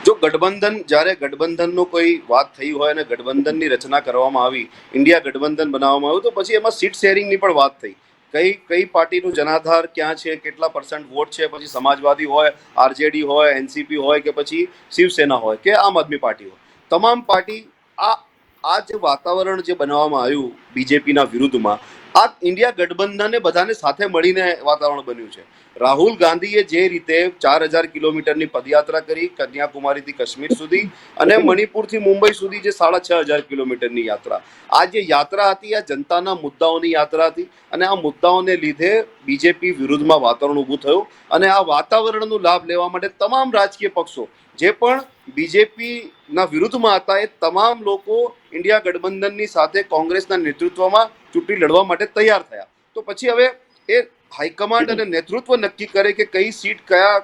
જો જ્યારે ગઠબંધનનો કોઈ વાત થઈ હોય અને ગઠબંધનની રચના કરવામાં આવી, ઇન્ડિયા ગઠબંધન બનાવવામાં આવ્યું, તો પછી એમાં સીટ શેરિંગની પણ વાત થઈ. કઈ પાર્ટીનું જનાધાર ક્યાં છે, કેટલા % વોટ છે, પછી સમાજવાદી હોય, આરજેડી હોય, એનસીપી હોય કે પછી શિવસેના હોય કે આમ આદમી પાર્ટી હોય, તમામ પાર્ટી આ જે વાતાવરણ જે બનાવવામાં આવ્યું બીજેપીના વિરુદ્ધમાં, આ ઇન્ડિયા ગઠબંધને બધાને સાથે મળીને વાતાવરણ બન્યું છે. રાહુલ ગાંધીએ જે રીતે 4000 કિલોમીટરની પદયાત્રા કરી કન્યાકુમારીથી કાશ્મીર સુધી અને મણિપુરથી મુંબઈ સુધી જે 6500 કિલોમીટરની યાત્રા, આ જે યાત્રા હતી આ જનતાના મુદ્દાઓની યાત્રા હતી અને આ મુદ્દાઓને લીધે બીજેપી વિરુદ્ધમાં વાતાવરણ ઊભું થયું. અને આ વાતાવરણનો લાભ લેવા માટે તમામ રાજકીય પક્ષો જે પણ બીજેપીના વિરુદ્ધમાં હતા એ તમામ લોકો ઇન્ડિયા ગઠબંધનની સાથે કોંગ્રેસના નેતૃત્વમાં ચૂંટણી લડવા માટે તૈયાર થયા. તો પછી હવે એ હાઈકમાન્ડ અને નેતૃત્વ નક્કી કરે કે કઈ સીટ કયા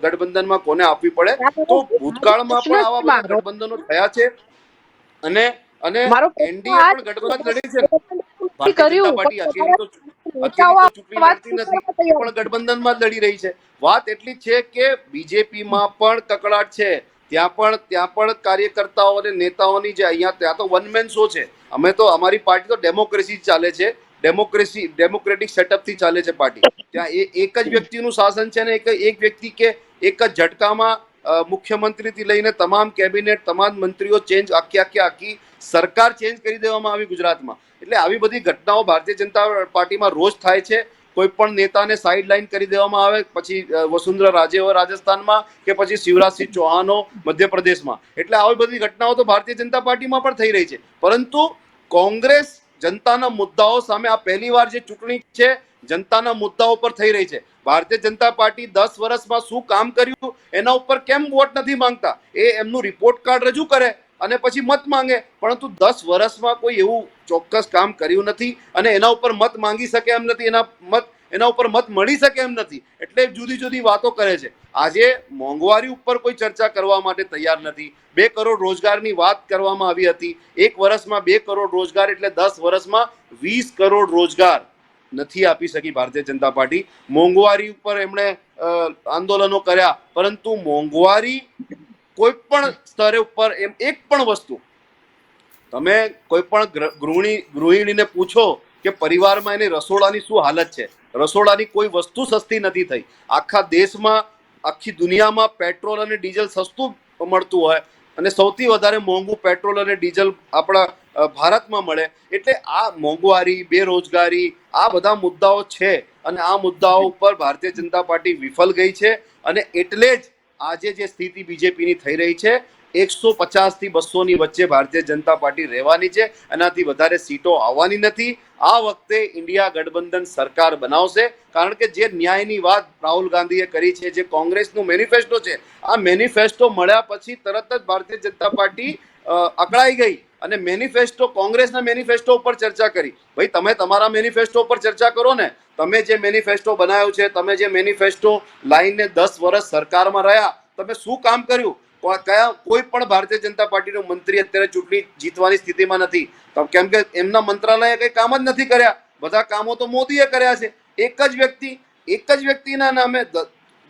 ગઠબંધનમાં કોને આપવી પડે. તો ભૂતકાળમાં પણ આવા બધા ગઠબંધનો થયા છે અને એનડીએ પણ ગઠબંધન લડી છે. ભારતીય જનતા પાર્ટી અકેલી તો ચૂંટણી લડતી નથી, પણ ગઠબંધનમાં જ લડી રહી છે. વાત એટલી જ છે કે બીજેપીમાં પણ કકળાટ છે. ત્યાં પણ કાર્યકર્તાઓ અને નેતાઓની જે અહીંયા ત્યાં તો વન મેન શો છે. અમારી પાર્ટી તો ડેમોક્રેસી ચાલે છે, ડેમોક્રેટિક સેટઅપથી ચાલે છે પાર્ટી. ત્યાં એક જ વ્યક્તિનું શાસન છે ને એક વ્યક્તિ કે એક જ ઝટકામાં મુખ્યમંત્રીથી લઈને તમામ કેબિનેટ, તમામ મંત્રીઓ ચેન્જ, આખી સરકાર ચેન્જ કરી દેવામાં આવી ગુજરાતમાં. એટલે આવી બધી ઘટનાઓ ભારતીય જનતા પાર્ટીમાં રોજ થાય છે. કોઈ પણ નેતાને સાઇડ લાઇન કરી દેવામાં આવે, પછી વસુંધરા રાજે હોય રાજસ્થાનમાં કે પછી શિવરાજસિંહ ચૌહાણ મધ્યપ્રદેશમાં. એટલે આવી બધી ઘટનાઓ તો ભારતીય જનતા પાર્ટીમાં પણ થઈ રહી છે. પરંતુ કોંગ્રેસ જનતાના મુદ્દાઓ સામે આ પહેલી વાર જે ચૂંટણી છે જનતાના મુદ્દાઓ પર થઈ રહી છે. ભારતીય જનતા પાર્ટી 10 વર્ષમાં શું કામ કર્યું એના ઉપર કેમ વોટ નથી માંગતા, એ એમનું રિપોર્ટ કાર્ડ રજૂ કરે અને પછી મત માંગે. પરંતુ 10 વર્ષમાં કોઈ એવું ચોક્કસ કામ કર્યું નથી અને એના ઉપર મત માંગી શકે એમ નથી, એના ઉપર મત મળી શકે એમ નથી. એટલે જુદી વાતો કરે છે. આજે મોંઘવારી ઉપર કોઈ ચર્ચા કરવા માટે તૈયાર નથી. 2 કરોડ રોજગારની વાત કરવામાં આવી હતી. 1 વર્ષમાં 2 કરોડ રોજગાર એટલે 10 વર્ષમાં 20 કરોડ રોજગાર નથી આપી શકી ભારતીય જનતા પાર્ટી. મોંઘવારી ઉપર એમણે આંદોલનો કર્યા, પરંતુ મોંઘવારી કોઈ પણ સ્તરે ઉપર એમ એક પણ વસ્તુ તમે કોઈ પણ ગૃહિણીને પૂછો કે પરિવારમાં એની રસોડાની શું હાલત છે, રસોડાની કોઈ વસ્તુ સસ્તી નથી થઈ. આખા દેશમાં, આખી દુનિયામાં પેટ્રોલ અને ડીઝલ સસ્તું મળતું હોય અને સૌથી વધારે મોંઘું પેટ્રોલ અને ડીઝલ આપણા ભારતમાં મળે. એટલે આ મોંઘવારી, બેરોજગારી, આ બધા મુદ્દાઓ છે અને આ મુદ્દાઓ ઉપર ભારતીય જનતા પાર્ટી વિફલ ગઈ છે. અને એટલે જ આજે જે સ્થિતિ બીજેપીની થઈ રહી છે, 150 થી 200 ની વચ્ચે ભારતીય જનતા પાર્ટી રહેવાની છે, એનાથી વધારે સીટો આવવાની નથી. આ વખતે ઇન્ડિયા ગઠબંધન સરકાર બનાવશે, કારણ કે જે ન્યાયની વાત રાહુલ ગાંધીએ કરી છે, જે કોંગ્રેસનું મેનિફેસ્ટો છે, આ મેનિફેસ્ટો મળ્યા પછી તરત જ ભારતીય જનતા પાર્ટી અકળાઈ ગઈ અને કોંગ્રેસના મેનિફેસ્ટો ઉપર ચર્ચા કરી. ભાઈ તમે તમારા મેનિફેસ્ટો ઉપર ચર્ચા કરો ને. તમે જે મેનિફેસ્ટો બનાવ્યો છે, તમે જે મેનિફેસ્ટો લાઈને 10 વર્ષ સરકારમાં રહ્યા, તમે શું કામ કર્યું? કોઈ પણ ભારતીય જનતા પાર્ટીનો મંત્રી અત્યારે ચૂંટણી જીતવાની સ્થિતિમાં નથી, કેમ કે એમના મંત્રાલયે કઈ કામ જ નથી કર્યા. બધા કામો તો મોદીએ કર્યા છે. એક જ વ્યક્તિના નામે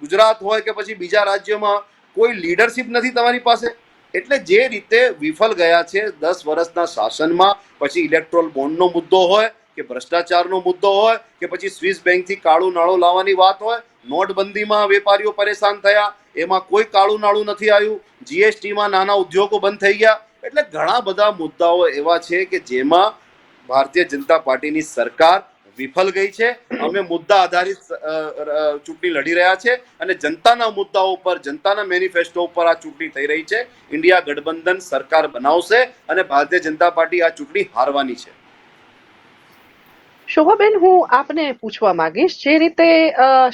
ગુજરાત હોય કે પછી બીજા રાજ્યોમાં કોઈ લીડરશિપ નથી તમારી પાસે. એટલે જે રીતે વિફલ ગયા છે 10 વર્ષના શાસનમાં, પછી ઇલેક્ટ્રોલ બોન્ડનો મુદ્દો હોય કે ભ્રષ્ટાચારનો મુદ્દો હોય કે પછી સ્વિસ બેંકથી કાળું નાણું લાવવાની વાત હોય, નોટબંધીમાં વેપારીઓ પરેશાન થયા, એમાં કોઈ કાળું નાણું નથી આવ્યું, જીએસટીમાં નાના ઉદ્યોગો બંધ થઈ ગયા. એટલે ઘણા બધા મુદ્દાઓ એવા છે કે જેમાં ભારતીય જનતા પાર્ટીની સરકાર વિફલ ગઈ છે. અમે મુદ્દા આધારિત ચૂંટણી લડી રહ્યા છે અને જનતાના મુદ્દાઓ પર, જનતાના મેનિફેસ્ટો ઉપર આ ચૂંટણી થઈ રહી છે. ઇન્ડિયા ગઠબંધન સરકાર બનાવશે અને ભારતીય જનતા પાર્ટી આ ચૂંટણી હારવાની છે. શોભાબેન, હું આપને પૂછવા માંગીશ, જે રીતે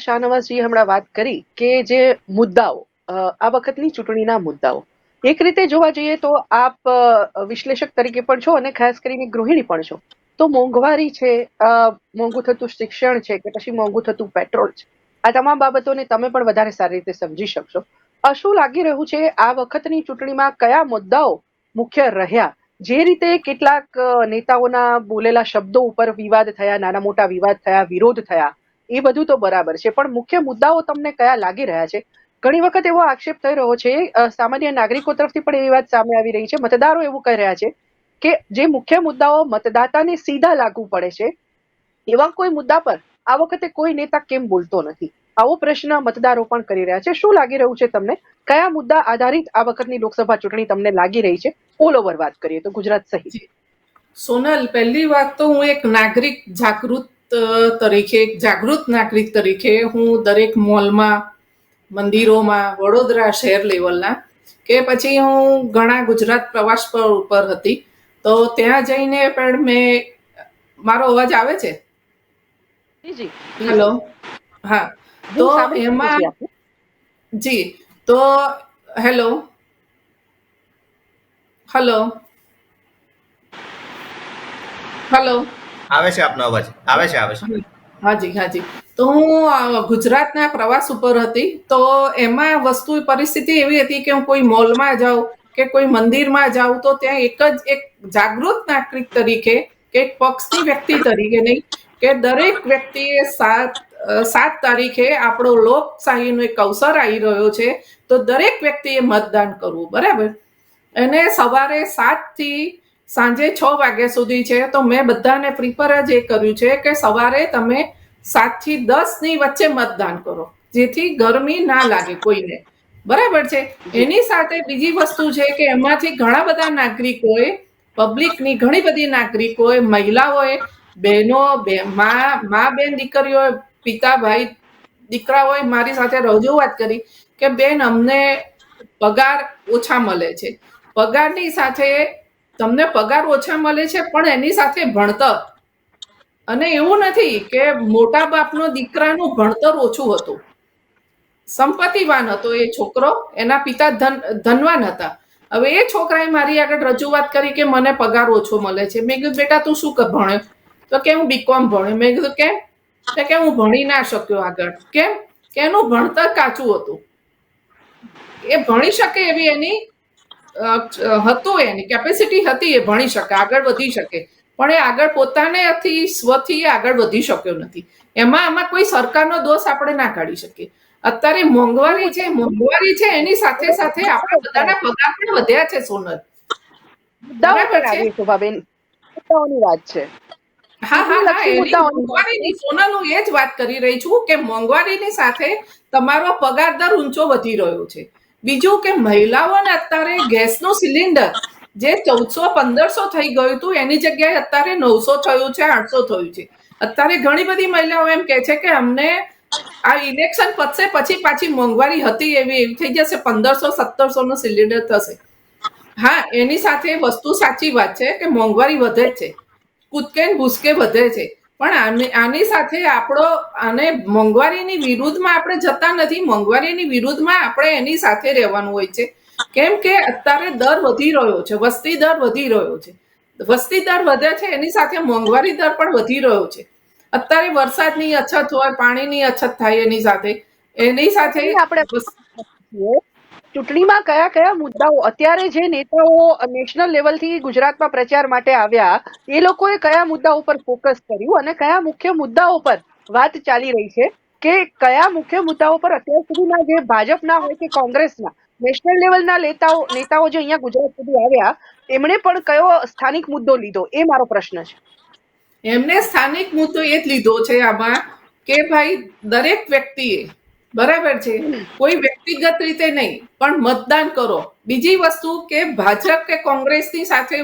શાહનવાઝજીએ હમણાં વાત કરી કે જે મુદ્દાઓ આ વખતની ચૂંટણીના મુદ્દાઓ, એક રીતે જોવા જઈએ તો આપ વિશ્લેષક તરીકે પણ છો અને ખાસ કરીને ગૃહિણી પણ છો, તો મોંઘવારી છે, મોંઘું થતું શિક્ષણ છે કે પછી મોંઘું થતું પેટ્રોલ છે, આ તમામ બાબતોને તમે પણ વધારે સારી રીતે સમજી શકશો. શું લાગી રહ્યું છે આ વખતની ચૂંટણીમાં કયા મુદ્દાઓ મુખ્ય રહ્યા? જે રીતે કેટલાક નેતાઓના બોલેલા શબ્દો ઉપર વિવાદ થયા, નાના મોટા વિવાદ થયા, વિરોધ થયા, એ બધું તો બરાબર છે, પણ મુખ્ય મુદ્દાઓ તમને કયા લાગી રહ્યા છે? ઘણી વખત એવો આક્ષેપ થઈ રહ્યો છે, સામાન્ય નાગરિકો તરફથી પણ એવી વાત સામે આવી રહી છે, મતદારો એવું કહી રહ્યા છે કે જે મુખ્ય મુદ્દાઓ મતદાતાને સીધા લાગુ પડે છે, એવા કોઈ મુદ્દા પર આ વખતે કોઈ નેતા કેમ બોલતો નથી? આવો પ્રશ્ન મતદારો પણ કરી રહ્યા છે. શું લાગી રહ્યું છે તમને? કયા મુદ્દા આધારિત આ વખતની લોકસભા ચૂંટણી તમને લાગી રહી છે? ઓલ ઓવર વાત કરીએ તો ગુજરાત સહિત. સોનલ, પહેલી વાત તો હું એક નાગરિક જાગૃત નાગરિક તરીકે હું દરેક મોલમાં, મંદિરોમાં, વડોદરા શહેર લેવલના કે પછી હું ઘણા ગુજરાત પ્રવાસ પર ઉપર હતી, તો ત્યાં જઈને પણ મેં, મારો અવાજ આવે છે? જી, હેલો, હા. તો એમાં જી, તો હેલો હેલો હેલો આવે છે આપનો અવાજ? આવે છે. હાજી. તો હું ગુજરાતના પ્રવાસ ઉપર હતી, તો એમાં પરિસ્થિતિ એવી હતી કે હું કોઈ મોલમાં જાઉં કે કોઈ મંદિરમાં જાઉં તો ત્યાં એક જાગૃત નાગરિક તરીકે કે એક પક્ષની વ્યક્તિ તરીકે નહીં, કે દરેક વ્યક્તિએ 7 તારીખે આપણો લોકશાહીનો એક અવસર આવી રહ્યો છે, તો દરેક વ્યક્તિએ મતદાન કરવું, બરાબર? અને સવારે 7 થી સાંજે 6 વાગ્યા સુધી છે, તો મેં બધાને પ્રિફર જ એ કર્યું છે કે સવારે તમે 7 થી 10 ની વચ્ચે મતદાન કરો, જેથી ગરમી ના લાગે કોઈને, બરાબર છે? એની સાથે બીજી વસ્તુ છે કે એમાંથી ઘણા બધા નાગરિકોએ, પબ્લિકની ઘણી બધી નાગરિકોએ, મહિલાઓએ, બહેનો, મા બેન દીકરીઓએ, પિતા ભાઈ દીકરાઓએ મારી સાથે રજૂઆત કરી કે બેન, અમને પગાર ઓછા મળે છે. પગારની સાથે તમને પગાર ઓછા મળે છે, પણ એની સાથે ભણતર, અને એવું નથી કે મોટા બાપનો દીકરાનું ભણતર ઓછું હતું, સંપત્તિવાન હતો એ છોકરો, એના પિતા ધનવાન હતા. હવે એ છોકરાએ મારી આગળ રજૂઆત કરી કે મને પગાર ઓછો મળે છે. મેં કીધું, બેટા તું શું ભણ્યો? તો કે હું બીકોમ ભણ્યો. મેં કીધું, કેમ? કે હું ભણી ના શક્યો આગળ. કેમ? કે એનું ભણતર કાચું હતું. એ ભણી શકે એવી એની એની કેપેસિટી હતી, એ ભણી શકે, આગળ વધી શકે, પણ એ આગળ સ્વથી આગળ વધી શક્યો નથી. આમાં કોઈ સરકારનો દોષ આપણે ના કાઢી શકીએ. અત્યારે મોંઘવારી છે, એની સાથે સાથે આપણા બધાના પગાર પણ વધ્યા છે, સોનલ, બરાબર છે? શોભાબેન, મુદ્દાઓની વાત છે. મોંઘવારીની, સોનલ, હું એ જ વાત કરી રહી છું કે મોંઘવારીની સાથે તમારો પગાર દર ઊંચો વધી રહ્યો છે. બીજું કે મહિલાઓને અત્યારે ગેસનું સિલિન્ડર જે 1400-1500 થઈ ગયું હતું, એની જગ્યાએ અત્યારે 900 થયું છે, 800 થયું છે. અત્યારે ઘણી બધી મહિલાઓ એમ કે છે કે અમને આ ઇલેક્શન પતશે પછી પાછી મોંઘવારી હતી એવી થઈ જશે, 1500-1700 નું સિલિન્ડર થશે. હા, એની સાથે વસ્તુ સાચી વાત છે કે મોંઘવારી વધે છે, કૂદકે ભૂસકે વધે છે, પણ આની સાથે આને મોંઘવારીની વિરુદ્ધમાં આપણે જતા નથી. મોંઘવારીની વિરુદ્ધમાં આપણે એની સાથે રહેવાનું હોય છે, કેમ કે અત્યારે દર વધી રહ્યો છે, વસ્તી દર વધી રહ્યો છે. વસ્તી દર વધે છે, એની સાથે મોંઘવારી દર પણ વધી રહ્યો છે. અત્યારે વરસાદની અછત હોય, પાણીની અછત થાય, એની સાથે આપણે ચૂંટણીમાં કયા મુદ્દાઓ, અત્યારે જે નેતાઓ નેશનલ લેવલથી ગુજરાતમાં પ્રચાર માટે આવ્યા, એ લોકોએ કયા મુદ્દા ઉપર ફોકસ કર્યું અને કયા મુખ્ય મુદ્દાઓ પર વાત ચાલી રહી છે, કે કયા મુખ્ય મુદ્દાઓ પર અત્યાર સુધીના જે ભાજપના હોય કે કોંગ્રેસના નેશનલ લેવલના નેતાઓ જે અહીંયા ગુજરાત સુધી આવ્યા, એમણે પણ કયો સ્થાનિક મુદ્દો લીધો? એ મારો પ્રશ્ન છે. એમને સ્થાનિક મુદ્દો એ જ લીધો છે આમાં કે ભાઈ, દરેક વ્યક્તિએ બરાબર છે, કોઈ વ્યક્તિગત રીતે નહીં, પણ મતદાન કરો. બીજી વસ્તુ કે ભાજપ કે કોંગ્રેસની સાથે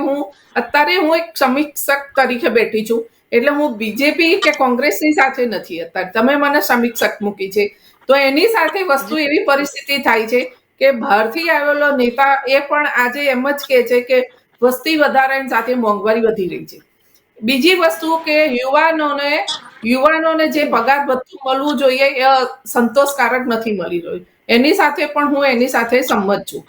અત્યારે હું એક સમીક્ષક તરીકે બેઠી છું, એટલે હું બીજેપી કે કોંગ્રેસની સાથે નથી અત્યારે. તમે મને સમીક્ષક મૂકી છે, તો એની સાથે વસ્તુ એવી પરિસ્થિતિ થાય છે કે બહારથી આવેલો નેતા એ પણ આજે એમ જ કહે છે કે વસ્તી વધારાની સાથે મોંઘવારી વધી રહી છે. બીજી વસ્તુ કે યુવાનોને જે પગાર ભથ્થું મળવું જોઈએ એ સંતોષકારક નથી મળી રહ્યું. એની સાથે પણ હું એની સાથે સંમત છું.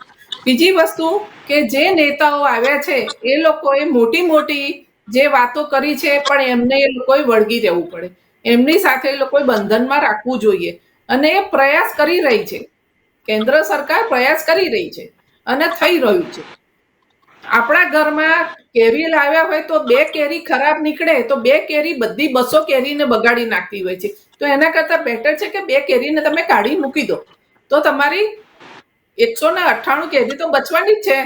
બીજી વસ્તુ કે જે નેતાઓ આવ્યા છે એ લોકોએ મોટી મોટી જે વાતો કરી છે, પણ એમને એ લોકોએ વળગી રહેવું પડે. એમની સાથે એ લોકોએ બંધનમાં રાખવું જોઈએ, અને એ પ્રયાસ કરી રહી છે. કેન્દ્ર સરકાર પ્રયાસ કરી રહી છે અને થઈ રહ્યું છે. આપણા ઘરમાં કેરી લાવ્યા હોય તો 2 કેરી ખરાબ નીકળે તો 2 કેરી બધી 200 કેરીને બગાડી નાખતી હોય છે. તો એના કરતા બેટર છે કે 2 કેરીને તમે કાઢી મૂકી દો, તો તમારી 198 કેરી તો બચવાની જ છે.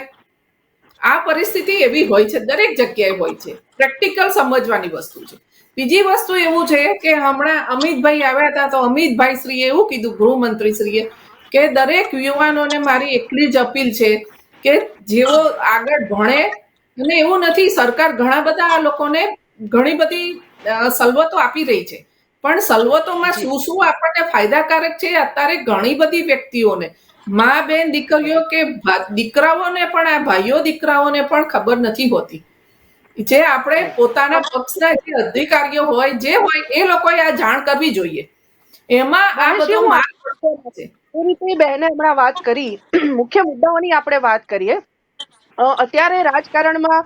આ પરિસ્થિતિ એવી હોય છે, દરેક જગ્યાએ હોય છે. પ્રેક્ટિકલ સમજવાની વસ્તુ છે. બીજી વસ્તુ એવું છે કે હમણાં અમિતભાઈ આવ્યા હતા, તો અમિતભાઈ શ્રીએ એવું કીધું, ગૃહમંત્રી શ્રીએ, કે દરેક યુવાનોને મારી એટલી જ અપીલ છે કે જેઓ આગળ ભણે, અને એવું નથી, સરકાર ઘણા બધા આ લોકોને ઘણી બધી સવલતો આપી રહી છે, પણ સવલતોમાં શું આપણને ફાયદાકારક છે અત્યારે ઘણી બધી વ્યક્તિઓને, મા બેન દીકરીઓ કે દીકરાઓને પણ, આ ભાઈઓ દીકરાઓને પણ ખબર નથી હોતી. જે આપણે પોતાના પક્ષના જે અધિકારીઓ હોય, જે હોય, એ લોકોએ આ જાણ કરવી જોઈએ. એમાં આ બધો માર્ગ છે. એ રીતે બહેને હમણાં વાત કરી, મુખ્ય મુદ્દાઓની આપણે વાત કરીએ. અત્યારે રાજકારણમાં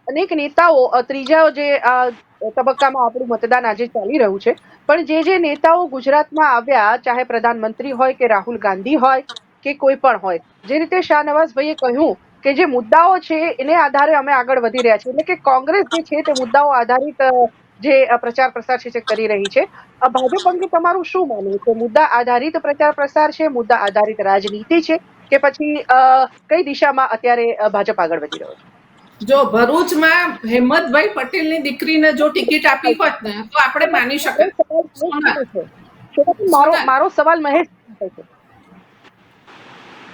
અનેક નેતાઓ ત્રીજા જે તબક્કામાં આપણું મતદાન આજે ચાલી રહ્યું છે, પણ જે નેતાઓ ગુજરાતમાં આવ્યા, ચાહે પ્રધાનમંત્રી હોય કે રાહુલ ગાંધી હોય કે કોઈ પણ હોય, જે રીતે શાહનવાઝભાઈએ કહ્યું કે જે મુદ્દાઓ છે એને આધારે અમે આગળ વધી રહ્યા છીએ, એટલે કે કોંગ્રેસ જે છે તે મુદ્દાઓ આધારિત જે પ્રચાર પ્રસાર છે તે કરી રહી છે. ભાજપ અંગે તમારું શું માનવું છે? મુદ્દા આધારિત પ્રચાર પ્રસાર છે, મુદ્દા આધારિત રાજનીતિ છે, કે પછી કઈ દિશામાં અત્યારે ભાજપ આગળ વધી રહ્યો છે? જો ભરૂચમાં હેમંતભાઈ પટેલની દીકરીને જો ટિકિટ આપી હોત ને તો આપણે માની શકાય.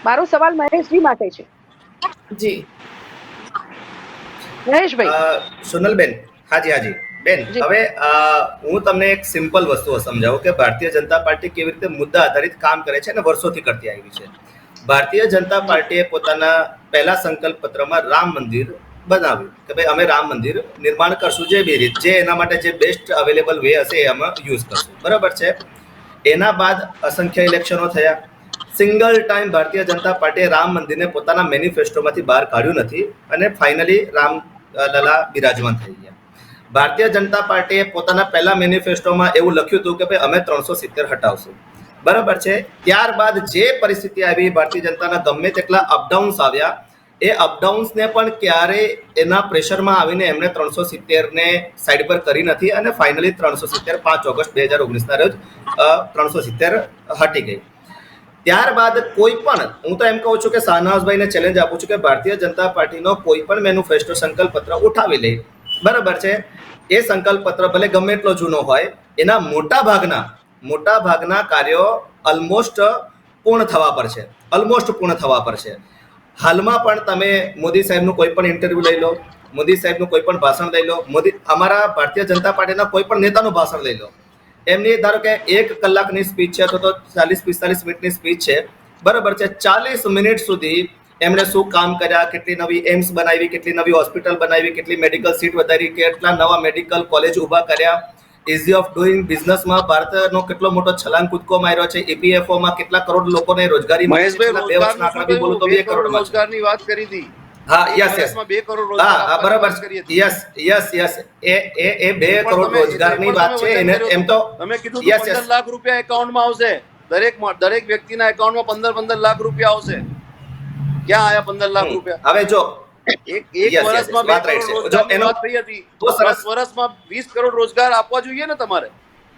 મારો સવાલ મહેશજી માટે છે. જી મહેશભાઈ. સોનલબેન, હાજી બેન, હવે હું તમને એક સિમ્પલ વસ્તુ સમજાવું કે ભારતીય જનતા પાર્ટી કેવી રીતે મુદ્દા આધારિત કામ કરે છે અને વર્ષોથી કરતી આવી છે. ભારતીય જનતા પાર્ટીએ પોતાના પહેલા સંકલ્પ પત્રમાં રામ મંદિર બનાવ્યું કે ભાઈ અમે રામ મંદિર નિર્માણ કરશું, જે બી રીત, જે એના માટે જે બેસ્ટ અવેલેબલ વે હશે એ અમે યુઝ કરશું, બરાબર છે. એના બાદ અસંખ્ય ઇલેક્શનો થયા. સિંગલ ટાઈમ ભારતીય જનતા પાર્ટીએ રામ મંદિરને પોતાના મેનિફેસ્ટોમાંથી બહાર કાઢ્યું નથી, અને ફાઇનલી રામલલા બિરાજમાન થઈ ગયા. ભારતીય જનતા પાર્ટીએ પોતાના પહેલા મેનિફેસ્ટોમાં એવું લખ્યું હતું કે ભાઈ અમે 370 હટાવશું, બરાબર છે. ત્યારબાદ જે પરિસ્થિતિ આવી, ભારતીય જનતાના ગમે તેટલા અપડાઉન્સ આવ્યા, એ અપડાઉન્સને પણ ક્યારે એના પ્રેશરમાં આવીને એમણે 370ને સાઈડ પર કરી નથી, અને ફાઇનલી 370 5 ઓગસ્ટ 2019ના રોજ 370 હટી ગઈ. ત્યારબાદ કોઈ પણ, હું તો એમ કહું છું કે શાહનવાઝભાઈને ચેલેન્જ આપું છું કે ભારતીય જનતા પાર્ટીનો કોઈ પણ મેનિફેસ્ટો સંકલ્પ પત્ર ઉઠાવી લે, બરાબર છે. એ સંકલ્પ પત્ર ભલે ગમે એટલો જૂનો હોય, એના મોટા ભાગના કાર્યો ઓલમોસ્ટ પૂર્ણ થવા પર છે. હાલમાં પણ તમે મોદી સાહેબનું કોઈ પણ ઇન્ટરવ્યુ લઈ લો, મોદી સાહેબનું કોઈ પણ ભાષણ લઈ લો, અમારા ભારતીય જનતા પાર્ટીના કોઈ પણ નેતાનું ભાષણ લઈ લો, એમની ધારો કે 1 કલાકની સ્પીચ છે તો 40-45 મિનિટની સ્પીચ છે, બરાબર છે. 40 મિનિટ સુધી એમણે શું કામ કર્યા, કેટલી નવી એમ્સ બનાવી, કેટલી નવી હોસ્પિટલ બનાવી, કેટલી મેડિકલ સીટ વધારી, કેટલા નવા મેડિકલ કોલેજ ઊભા કર્યા, ઇઝી ઓફ ડુઈંગ બિઝનેસમાં ભારતનો કેટલો મોટો છલાંગ કૂદકો માર્યો છે, EPFOમાં કેટલા કરોડ લોકોને રોજગારી મળી છે. 2 વર્ષના આંકડા બી બોલું તો 2 કરોડ રોજગારની વાત કરી હતી. હા, યસ, 2 કરોડ રોજગાર, બરાબર, યસ, એ 2 કરોડ રોજગારની વાત છે. એને એમ તો તમે કીધું 15 લાખ રૂપિયા એકાઉન્ટમાં આવશે, દરેક વ્યક્તિના એકાઉન્ટમાં 15 લાખ રૂપિયા આવશે. ક્યાં આયા 15 લાખ રૂપિયા? હવે જો એક વર્ષમાં 2 કરોડ રોજગારની વાત થઈ હતી, તો 10 વર્ષમાં 20 કરોડ રોજગાર આપવા જોઈએ ને તમારે.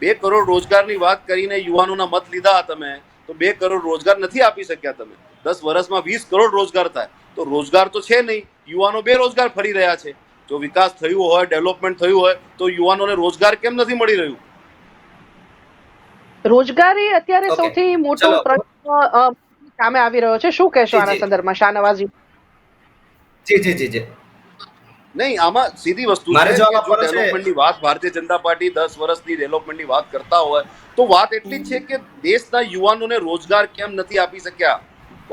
2 કરોડ રોજગારની વાત કરીને યુવાનોના મત લીધા તમે, તો 2 કરોડ રોજગાર નથી આપી શક્યા તમે. 10 વર્ષમાં 20 કરોડ રોજગાર થાય તો રોજગાર તો છે નહીં, યુવાનો બેરોજગાર ફરી રહ્યા છે. જો વિકાસ થયું હોય, ડેવલપમેન્ટ થયું હોય, તો યુવાનોને રોજગાર કેમ નથી મળી રહ્યું? રોજગારી અત્યારે Okay. સૌથી મોટો ચલો. પ્રશ્ન સામે આવી રહ્યો છે. શું કહેશો જી, આના જી. સંદર્ભમાં શાહનવાઝજી? જી. નહીં, આમાં સીધી વસ્તુ મારે છે જવાબ કે જો આપવાનો છે. ડેવલપમેન્ટની વાત ભારતીય જનતા પાર્ટી 10 વર્ષની ડેવલપમેન્ટની વાત કરતા હોય તો વાત એટલી જ છે કે દેશના યુવાનોને રોજગાર કેમ નથી આપી શક્યા.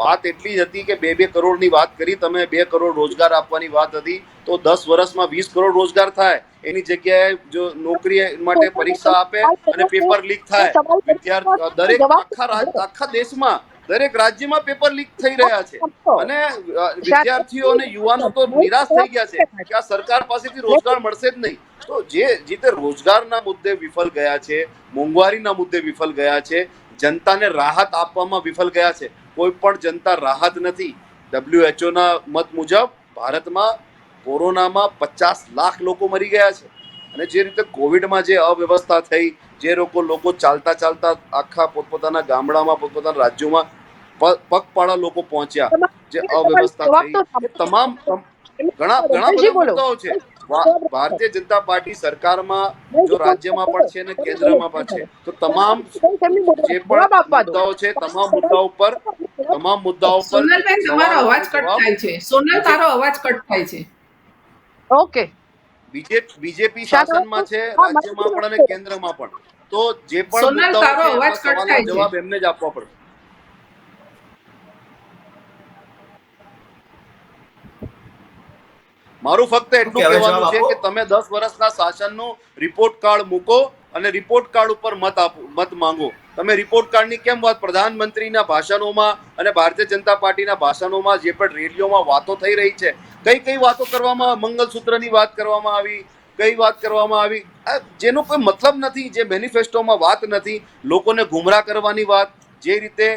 વાત એટલી જ હતી કે 2 કરોડની વાત કરી તમે, 2 કરોડ રોજગાર આપવાની વાત હતી તો 10 વર્ષમાં 20 કરોડ રોજગાર થાય. એની જગ્યાએ જો નોકરી માટે પરીક્ષા આપે અને પેપર લીક થાય, વિદ્યાર્થી દરેક આખા દેશમાં દરેક રાજ્યમાં પેપર લીક થઈ રહ્યા છે અને વિદ્યાર્થીઓ અને યુવાનો તો નિરાશ થઈ ગયા છે કે આ સરકાર પાસેથી રોજગાર મળશે જ નહીં. તો જે રીતે રોજગારના મુદ્દે વિફલ ગયા છે, મોંઘવારીના મુદ્દે વિફલ ગયા છે, જનતાને રાહત આપવામાં વિફલ ગયા છે. કોઈ પણ જનતા રાહત નથી. WHO ના મત મુજબ ભારતમાં કોરોનામાં 50 લાખ લોકો મરી ગયા છે અને જે રીતે કોવિડમાં જે અવ્યવસ્થા થઈ, જે લોકો ચાલતા આખા પોતપોતાના ગામડામાં પોતપોતાના રાજ્યોમાં પગપાળા લોકો પહોંચ્યા, જે અવ્યવસ્થા થઈ, એ તમામ ઘણા બધા મુદ્દાઓ છે. ભારતીય જનતા પાર્ટી સરકારમાં જો રાજ્યમાં પણ છે અને કેન્દ્રમાં પણ છે તો તમામ જે પણ મુદ્દાઓ છે તમામ મુદ્દાઓ પર સોનલબેન, તમારો અવાજ કટ થાય છે. સોનલ, તારો અવાજ કટ થાય છે. ઓકે. બીજેપી શાસનમાં છે, રાજ્યમાં પણ અને કેન્દ્રમાં પણ. તો જે પણ સોનલ, મુદ્દાઓ તારો છે અવાજ એના કટ સવાલનો થાય છે. જવાબ એમને જ આપવા પડે. મારું ફક્ત એટલું Okay, હવે કહેવાનું જવાબ છે આપો. કે તમે 10 વર્ષના શાસનનું રિપોર્ટ કાર્ડ મૂકો અને રિપોર્ટ કાર્ડ ઉપર મત માંગો. તમે રિપોર્ટ કાર્ડની કેમ વાત પ્રધાનમંત્રીના ભાષણોમાં અને ભારતીય જનતા પાર્ટીના ભાષણોમાં જે પણ રેડિયોમાં વાતો થઈ રહી છે, કઈ વાતો કરવામાં, મંગલસૂત્રની વાત કરવામાં આવી, કઈ વાત કરવામાં આવી, જેનો કોઈ મતલબ નથી, જે મેનિફેસ્ટોમાં વાત નથી, લોકોને ગુમરાહ કરવાની વાત, જે રીતે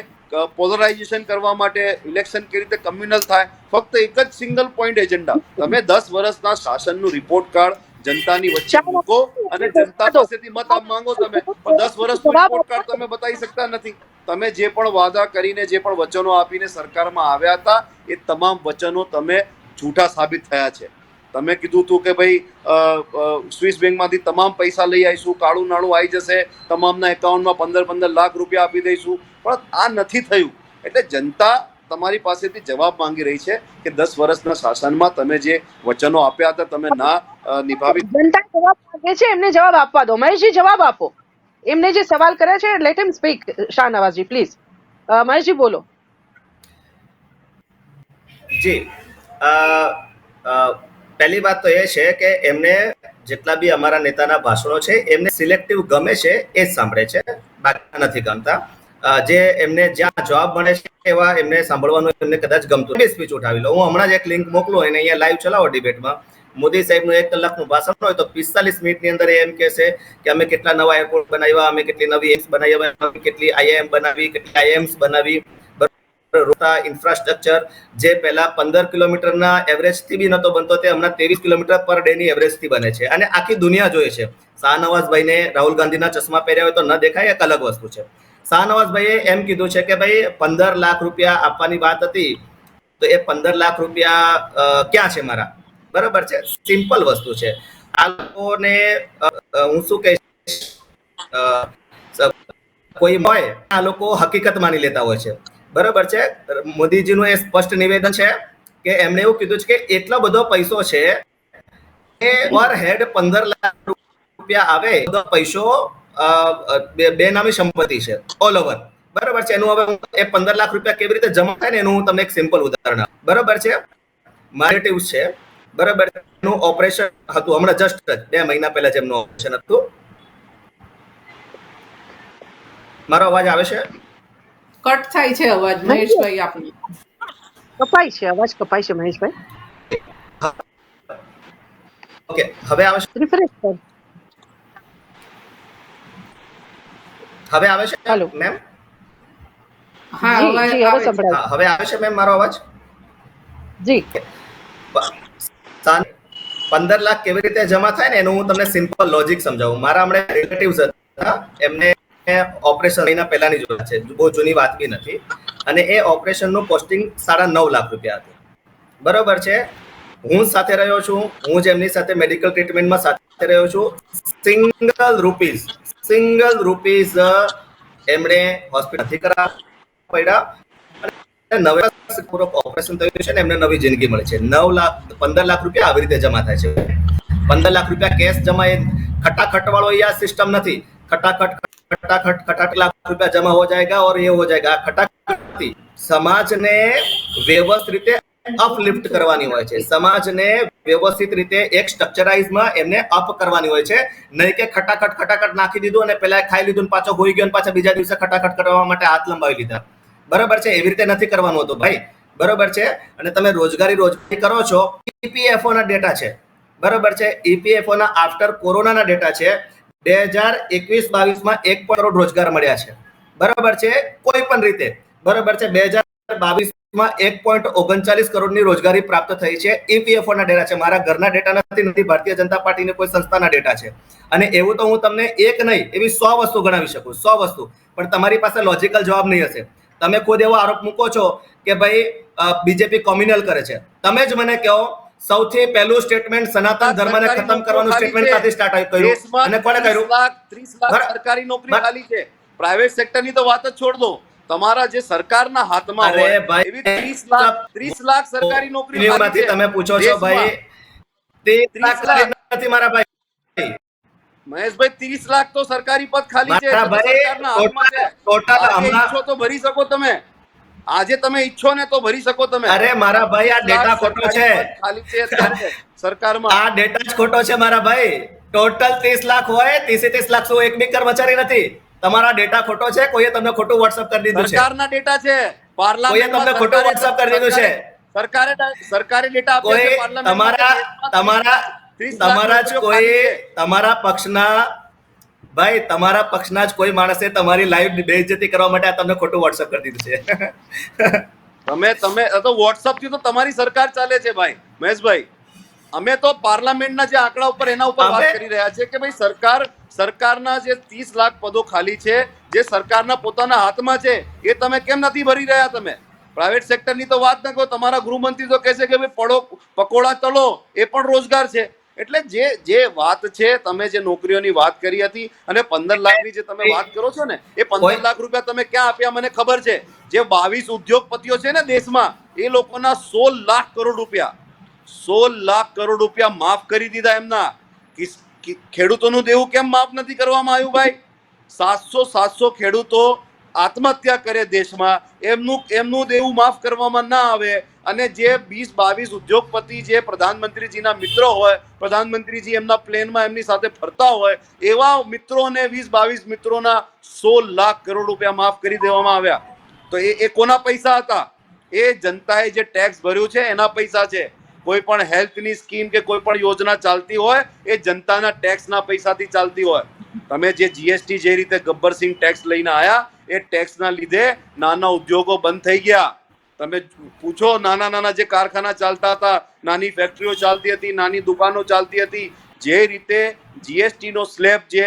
પોલરાઇઝેશન કરવા માટે ઇલેક્શન કેવી રીતે કમ્યુનલ થાય, ફક્ત એક જ સિંગલ પોઈન્ટ એજન્ડા. તમે 10 વર્ષના શાસનનું રિપોર્ટ કાર્ડ જનતાની વચ્ચે મૂકો અને જનતા પાસેથી મત માંગો તમે. પણ 10 વર્ષનું રિપોર્ટ કાર્ડ તમે બતાવી શકતા નથી. તમે જે પણ વાદા કરીને, જે પણ વચનો આપીને સરકારમાં આવ્યા હતા, એ તમામ વચનો તમે જૂઠા સાબિત થયા છે. તમે કીધું હતું કે ભાઈ સ્વિસ બેંકમાંથી તમામ પૈસા લઈ આવીશું, કાળું નાણું આવી જશે, તમામના એકાઉન્ટમાં 15 લાખ રૂપિયા આપી દઈશું, પણ આ નથી થયું. એટલે જનતા તમારી પાસેથી જવાબ માંગી રહી છે કે 10 વર્ષના શાસનમાં તમે જે વચનો આપ્યા હતા તમે ના નિભાવી. જનતા જવાબ માંગે છે, એમને જવાબ આપવા દો. મહેશજી, જવાબ આપો. એમને જે સવાલ કર્યા છે, let him speak. Shahnawazji, please. Maheshji, બોલો. જી. પહેલી વાત તો એ છે કે એમને જેટલા બી અમારા નેતાના ભાષણો છે એમને સિલેક્ટિવ ગમે છે એ જ સાંભળે છે, બાકી નથી ગમતા. જે એમને જ્યાં જવાબ મળે છે એવા એમને સાંભળવાનું એમને કદાચ ગમતું. સ્પીચ ઉઠાવી લો, હું હમણાં જ એક લિંક મોકલું અને અહીંયા લાઈવ ચલાવો ડિબેટમાં. મોદી સાહેબનું 1 કલાકનું ભાષણ હોય તો 45 મિનિટની અંદર એમ કહેશે કે અમે કેટલા નવા એરપોર્ટ બનાવ્યા, અમે કેટલી નવી એમ્સ બનાવી, અમે કેટલી આઈઆઈએમ બનાવી, કેટલી આઈએમ્સ બનાવી, ઇન્ફ્રાસ્ટ્રક્ચર જે પહેલા 15 કિલોમીટરના એવરેજથી બી નતો બનતો તે હમણાં 23 કિલોમીટર પર ડેની એવરેજથી બને છે અને આખી દુનિયા જોઈએ છે. શાહનવાઝભાઈને રાહુલ ગાંધીના ચશ્મા પહેર્યા હોય તો ન દેખાય, એક અલગ વસ્તુ છે. શાહનવાઝભાઈએ એમ કીધું છે કે ભાઈ 15 લાખ રૂપિયા આપવાની વાત હતી તો એ 15 લાખ રૂપિયા ક્યાં છે મારા? બરાબર છે, સિમ્પલ વસ્તુ છે. આ લોકોને હું શું કહીશ, કોઈ હોય આ લોકો હકીકત માની લેતા હોય છે. બરાબર છે. મોદીજીનું એ સ્પષ્ટ નિવેદન છે કે એમણે એવું કીધું છે કે એટલો બધો પૈસો છે કે પર હેડ 15 લાખ રૂપિયા આવે, બધો પૈસો બેનામી સંપત્તિ છે ઓલ ઓવર. બરાબર છે. એનું હવે એ 15 લાખ રૂપિયા કેવી રીતે જમા થાય ને એનું હું તમને એક સિમ્પલ ઉદાહરણ આપું. બરાબર છે. મારેટિવ્સ છે, બરાબર, એનું ઓપરેશન હતું હમણાં જસ્ટ 2 મહિના પહેલા જેમનું ઓપરેશન હતું. મારો અવાજ આવે છે? કટ થાય છે અવાજ, મહેશભાઈ આપનો. કપાય છે, અવાજ કપાય છે, મહેશભાઈ. ઓકે, હવે આવે છે? રિફ્રેશ કર. હવે આવે છે હેલો. મેમ? હા, જી, અવાજ જી, હવે આવે છે. સંભળાય. હા, હવે આવે છે મેમ મારો અવાજ? જી. 15 લાખ કેવી રીતે જમા થાય ને એનું હું તમને સિમ્પલ લોજિક સમજાવું. મારા હમણાં રિલેટિવ્સ હતા, એમને ઓપરેશન મહિના પહેલાની જ વાત છે, બહુ જૂની વાત બી નથી, અને એ ઓપરેશનનું કોસ્ટિંગ 9.5 લાખ રૂપિયા હતું. બરોબર છે. હું સાથે રહ્યો છું, હું જેમની સાથે મેડિકલ ટ્રીટમેન્ટમાં સાથે રહ્યો છું, સિંગલ રૂપીઝ એમણે હોસ્પિટલ નથી કરાવવા પડ્યા અને 9 વર્ષ પૂર્વક ઓપરેશન થયું છે ને એમને નવી જિંદગી મળી છે. 15 લાખ રૂપિયા આવી રીતે જમા થાય છે. 15 લાખ રૂપિયા કેશ જમા એ खटाखट वालों यह सिस्टम नहीं. खटाखट लाख रुपया जमा हो जाएगा और ये हो जाएगा. खटाखट समाज ने व्यवस्थित रीते अपलिफ्ट करवानी होय छे. समाज ने व्यवस्थित रीते एक स्ट्रक्चराइज में एमने अप करवानी होय छे. नहीं के खटाखट नाखी दीधुं અને પેલા ખાઈ લીધું ને પાછો હોઈ ગયો ને પાછા બીજા દિવસે ખટાખટ કરવા માટે હાથ લંબાવી લીધા. બરાબર છે, એવી રીતે નથી કરવાનું હતું ભાઈ. બરાબર છે. અને તમે રોજગારી કરો છો, ઈપીએફઓ ના ડેટા છે. બરાબર છે, ઈપીએફઓ ના આફ્ટર કોરોના ના ડેટા છે. 2021-22 માં 1 કરોડ રોજગાર મળ્યા છે. બરાબર છે, કોઈ પણ રીતે. બરાબર છે, 2022 માં 1.39 કરોડની રોજગારી પ્રાપ્ત થઈ છે. ઈપીએફઓ ના ડેટા છે, મારા ઘરના ડેટા નથી, ભારતીય જનતા પાર્ટીની કોઈ સંસ્થાના ડેટા છે. અને એવું તો હું તમને એક નહીં એવી 100 વસ્તુ ગણાવી શકું, 100 વસ્તુ. પણ તમારી પાસે લોજિકલ જવાબ નહીં હશે. તમે ખુદ એવો આરોપ મૂકો છો કે ભાઈ બીજેપી કોમ્યુનલ કરે છે. તમે જ મને કહો, સૌથી પહેલું સ્ટેટમેન્ટ સનાતન ધર્મને ખતમ કરવાનું સ્ટેટમેન્ટ ક્યાંથી સ્ટાર્ટ કર્યું અને કોણે કર્યું? 30 લાખ સરકારી નોકરી ખાલી છે. પ્રાઇવેટ સેક્ટરની તો વાત જ છોડ દો. તમારા જે સરકારના હાથમાં હોય એવી 30 લાખ સરકારી નોકરી ખાલી છે. તમે પૂછો છો ભાઈ 30 લાખ નથી મારા ભાઈ. મહેશભાઈ, 30 લાખ તો સરકારી પદ ખાલી છે. સરકારના હાથમાં છે. ટોટલ ઈચ્છો તો ભરી શકો તમે. આજે તમે ઈચ્છો ને તો ભરી શકો તમે. અરે મારા ભાઈ, આ ડેટા ખોટો છે. ખાલી છે અત્યારે સરકારમાં. આ ડેટા જ ખોટો છે મારા ભાઈ. ટોટલ 30 લાખ હોય, 30 લાખ સો એક બી કર્મચારી નથી. તમારા ડેટા ખોટો છે. કોઈએ તમને ખોટું વોટ્સએપ કરી દીધું છે. સરકારના ડેટા છે. પાર્લામેન્ટ તમને ખોટું વોટ્સએપ કરી દીધું છે. સરકારે ડેટા આપ્યો છે પાર્લામેન્ટ. તમારા જ કોઈ તમારા પક્ષના ભાઈ, તમારા પક્ષના જ કોઈ માણસે તમારી લાઈવ બેઇજ્જતી કરવા માટે તમને ખોટું વોટ્સએપ કરી દીધું છે. તમે તો વોટ્સએપ થી તો તમારી સરકાર ચાલે છે ભાઈ મહેશભાઈ. અમે તો પાર્લામેન્ટના જે આંકડા ઉપર એના ઉપર વાત કરી રહ્યા છે કે ભાઈ સરકારના જે 30 લાખ પદો ખાલી છે, જે સરકારના પોતાના હાથમાં છે, એ તમે કેમ નથી ભરી રહ્યા? તમે પ્રાઇવેટ સેક્ટરની તો વાત ન કરો. તમારા ગૃહમંત્રી તો કહે છે કે ભાઈ પકોડા તળો, એ પણ રોજગાર છે. એટલે જે વાત છે, તમે જે નોકરીઓની વાત કરી હતી અને 15 લાખની જે તમે વાત કરો છો ને, એ 15 લાખ રૂપિયા તમે ક્યાં આપ્યા મને ખબર છે. જે 22 ઉદ્યોગપતિઓ છે ને દેશમાં, એ લોકોના 16 લાખ કરોડ રૂપિયા 16 લાખ કરોડ રૂપિયા માફ કરી દીધા. એમના ખેડૂતોનું દેવું કેમ માફ નથી કરવામાં આવ્યું ભાઈ? 700 ખેડૂતો આત્મહત્યા કરે દેશમાં, એમનું દેવું માફ કરવામાં ના આવે. અને જે 20-22 ઉદ્યોગપતિ જે પ્રધાનમંત્રીજીના મિત્રો હોય, પ્રધાનમંત્રીજી એમના પ્લેનમાં એમની સાથે ફરતા હોય, એવા મિત્રોને 20-22 મિત્રોના 16 લાખ કરોડ રૂપિયા માફ કરી દેવામાં આવ્યા. તો એ કોના પૈસા હતા? એ જનતાએ જે ટેક્સ ભર્યું છે એના પૈસા છે. કોઈ પણ હેલ્થની સ્કીમ કે કોઈ પણ યોજના ચાલતી હોય, એ જનતાના ટેક્સના પૈસાથી ચાલતી હોય. તમે જે જીએસટી જે રીતે ગબ્બરસિંહ ટેક્સ લઈને આયા, એ ટેક્સના લીધે નાના ઉદ્યોગો બંધ થઈ ગયા. તમે પૂછો, નાના જે કારખાના ચાલતા હતા, નાની ફેક્ટરીઓ ચાલતી હતી, નાની દુકાનો ચાલતી હતી, જે રીતે જીએસટી નો સ્લેબ જે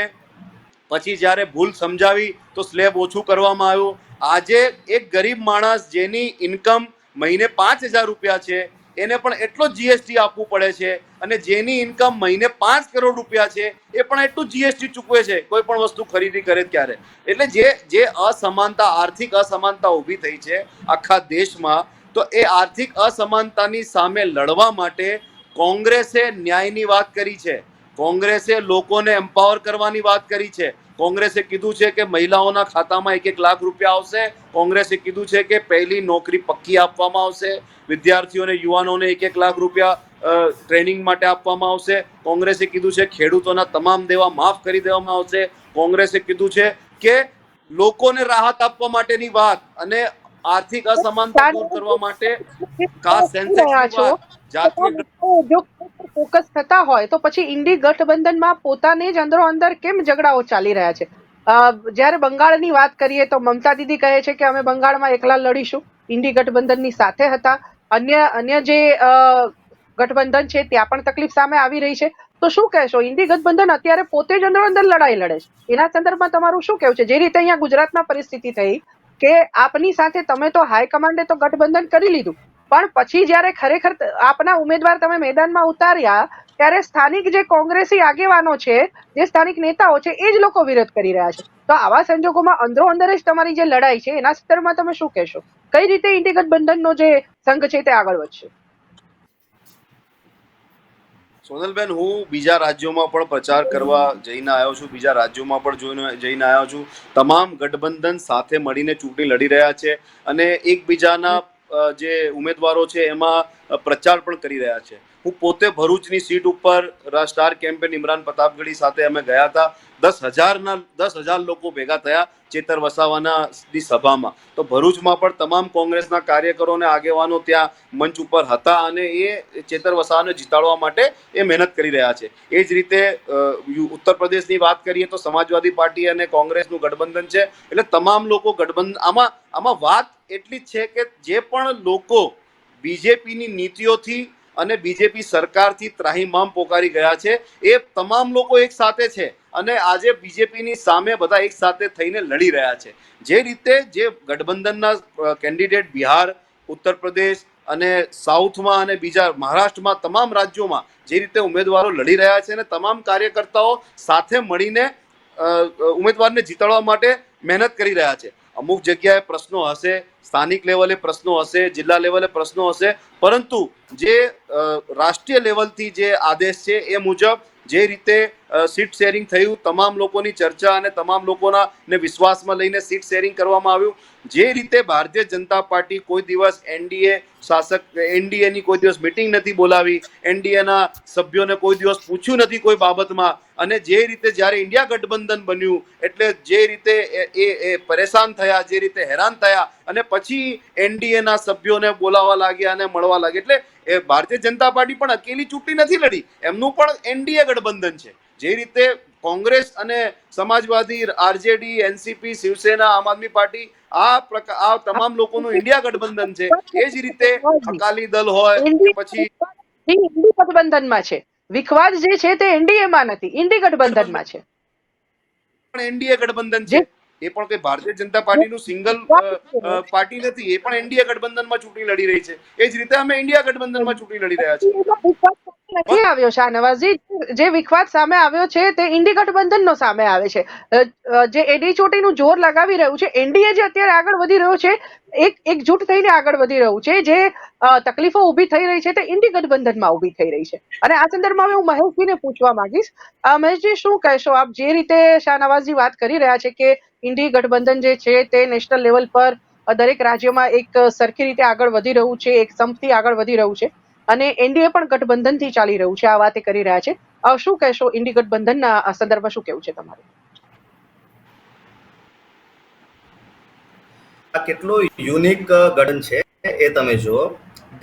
પછી જ્યારે ભૂલ સમજાવી તો સ્લેબ ઓછું કરવામાં આવ્યું. આજે એક ગરીબ માણસ જેની ઇન્કમ મહિને 5,000 રૂપિયા છે, એને પણ એટલો જીએસટી આપવું પડે છે. અને જેની ઇન્કમ મહિને 5 કરોડ રૂપિયા છે, એ પણ એટલું જીએસટી ચૂકવે છે કોઈ પણ વસ્તુ ખરીદી કરે ત્યારે. એટલે જે અસમાનતા, આર્થિક અસમાનતા ઊભી થઈ છે આખા દેશમાં, તો એ આર્થિક અસમાનતાની સામે લડવા માટે કોંગ્રેસે ન્યાયની વાત કરી છે. કોંગ્રેસે લોકોને એમ્પાવર કરવાની વાત કરી છે. કોંગ્રેસે કીધું છે કે મહિલાઓના ખાતામાં 1-1 લાખ રૂપિયા આવશે. કોંગ્રેસે કીધું છે કે પહેલી નોકરી પક્કી આપવામાં આવશે. વિદ્યાર્થીઓને, યુવાનોને 1-1 લાખ રૂપિયા ટ્રેનિંગ માટે આપવામાં આવશે. કોંગ્રેસે કીધું છે ખેડૂતોના તમામ દેવા માફ કરી દેવામાં આવશે. કોંગ્રેસે કીધું છે કે લોકોને રાહત આપવા માટેની વાત અને આર્થિક અસમાનતા દૂર કરવા માટે કાસ્ટ સેન્સસની વાત, જાતીય ફોકસ થતા હોય તો પછી ઇન્ડી ગઠબંધનમાં પોતાને જ અંદરો અંદર કેમ ઝઘડાઓ ચાલી રહ્યા છે? જ્યારે બંગાળની વાત કરીએ તો મમતા દીદી કહે છે કે અમે બંગાળમાં એકલા લડીશું, ઇન્ડી ગઠબંધનની સાથે હતા. અન્ય જે ગઠબંધન છે ત્યાં પણ તકલીફ સામે આવી રહી છે. તો શું કહેશો? ઇન્ડી ગઠબંધન અત્યારે પોતે જ અંદરો અંદર લડાઈ લડે છે, એના સંદર્ભમાં તમારું શું કહેવું છે? જે રીતે અહીંયા ગુજરાતમાં પરિસ્થિતિ થઈ કે આપની સાથે તમે તો હાઈકમાન્ડે તો ગઠબંધન કરી લીધું, પણ પછી જ્યારે ખરેખર આપના ઉમેદવાર તમે મેદાનમાં ઉતાર્યા ત્યારે સ્થાનિક જે કોંગ્રેસી આગેવાનો છે, જે સ્થાનિક નેતાઓ છે, એ જ લોકો વિરોધ કરી રહ્યા છે. તો આવા સંજોગોમાં અંદરો અંદર જ તમારી જે લડાઈ છે એના સંદર્ભમાં તમે શું કહેશો? કઈ રીતે ઇન્ડી ગઠબંધનનો જે સંઘ છે તે આગળ વધશે? સોનલબેન, હું બીજા રાજ્યોમાં પણ પ્રચાર કરવા જઈને આવ્યો છું, બીજા રાજ્યોમાં પણ જઈને આવ્યો છું. તમામ ગઠબંધન સાથે મળીને ચૂંટણી લડી રહ્યા છે અને એકબીજાના જે ઉમેદવારો છે એમાં પ્રચાર પણ કરી રહ્યા છે. હું પોતે ભરૂચની સીટ ઉપર સ્ટાર કેમ્પેન ઇમરાન પ્રતાપગઢી સાથે અમે ગયા હતા. 10,000 લોકો ભેગા થયા ચેતર વસાવાના સભામાં. તો ભરૂચમાં પણ તમામ કોંગ્રેસના કાર્યકરો અને આગેવાનો ત્યાં મંચ ઉપર હતા અને એ ચેતર વસાવાને જીતાડવા માટે એ મહેનત કરી રહ્યા છે. એ જ રીતે ઉત્તર પ્રદેશની વાત કરીએ તો સમાજવાદી પાર્ટી અને કોંગ્રેસનું ગઠબંધન છે. એટલે તમામ લોકો ગઠબંધન આમાં વાત એટલી જ છે કે જે પણ લોકો બીજેપીની નીતિઓથી અને બીજેપી સરકારથી ત્રાહિમામ પોકારી ગયા છે એ તમામ લોકો એક સાથે છે અને આજે બીજેપીની સામે બધા એક સાથે થઈને લડી રહ્યા છે. જે રીતે જે ગઠબંધનના કેન્ડિડેટ બિહાર, ઉત્તર પ્રદેશ અને સાઉથમાં અને બીજા મહારાષ્ટ્રમાં તમામ રાજ્યોમાં જે રીતે ઉમેદવારો લડી રહ્યા છે અને તમામ કાર્યકર્તાઓ સાથે મળીને ઉમેદવારને જીતાડવા માટે મહેનત કરી રહ્યા છે. અમુક જગ્યાએ પ્રશ્નો હશે, સ્થાનિક લેવલે પ્રશ્નો હશે, જિલ્લા લેવલે પ્રશ્નો હશે, પરંતુ જે રાષ્ટ્રીય લેવલથી જે આદેશ છે એ મુજબ જે રીતે સીટ શેરિંગ થયું, તમામ લોકોની ચર્ચા અને તમામ લોકોના ને વિશ્વાસમાં લઈને સીટ શેરિંગ કરવામાં આવ્યું. જે રીતે ભારતીય જનતા પાર્ટી કોઈ દિવસ એનડીએની કોઈ દિવસ મિટિંગ નથી બોલાવી, એનડીએના સભ્યોને કોઈ દિવસ પૂછ્યું નથી કોઈ બાબતમાં, અને જે રીતે જ્યારે ઇન્ડિયા ગઠબંધન બન્યું એટલે જે રીતે એ પરેશાન થયા, જે રીતે હેરાન થયા અને પછી એનડીએના સભ્યોને બોલાવવા લાગ્યા અને મળવા લાગ્યા. એટલે એ ભારતીય જનતા પાર્ટી પણ અકેલી ચૂંટણી નથી લડી, એમનું પણ એનડીએ ગઠબંધન છે. જે રીતે કોંગ્રેસ અને સમાજવાદી, આરજેડી, એનસીપી, શિવસેના, આમ આદમી પાર્ટી આ તમામ લોકોનું ઇન્ડિયા ગઠબંધન છે. એ જ રીતે અકાલી દળ હોય કે પછી ઇન્ડી ગઠબંધનમાં છે. વિખવાદ જે છે તે એનડીએમાં નથી, ઇન્ડી ગઠબંધનમાં છે. પણ એનડીએ ગઠબંધન છે. એ પણ કોઈ ભારતીય જનતા પાર્ટીનું સિંગલ પાર્ટી નથી, એ પણ એનડીએ ગઠબંધનમાં ચૂંટણી લડી રહી છે. એ જ રીતે અમે ઇન્ડિયા ગઠબંધનમાં ચૂંટણી લડી રહ્યા છીએ. નથી આવ્યો શાહનવાઝજી, જે વિખવાદ સામે આવ્યો છે તે ઇન્ડી ગઠબંધનનો સામે આવે છે. જે એડી ચોટીનું જોર લગાવી રહ્યું છે, એનડીએ જે અત્યારે આગળ વધી રહ્યું છે, એકજૂટ થઈને આગળ વધી રહ્યું છે. જે તકલીફો ઊભી થઈ રહી છે તે ઇન્ડી ગઠબંધનમાં ઊભી થઈ રહી છે. અને આ સંદર્ભમાં હું મહેશજીને પૂછવા માંગીશ. મહેશજી, શું કહેશો આપ? જે રીતે શાહનવાઝજી વાત કરી રહ્યા છે કે ઇન્ડી ગઠબંધન જે છે તે નેશનલ લેવલ પર દરેક રાજ્યમાં એક સરખી રીતે આગળ વધી રહ્યું છે, એક સંપથી આગળ વધી રહ્યું છે, અને એનડીએ પણ ગઠબંધનથી ચાલી રહ્યું છે, આ વાત કરી રહ્યા છે. શું કહેશો ઇન્ડી ગઠબંધનના સંદર્ભમાં? શું કેવું છે તમારું? આ કેટલું યુનિક ગઠન છે એ તમે જુઓ.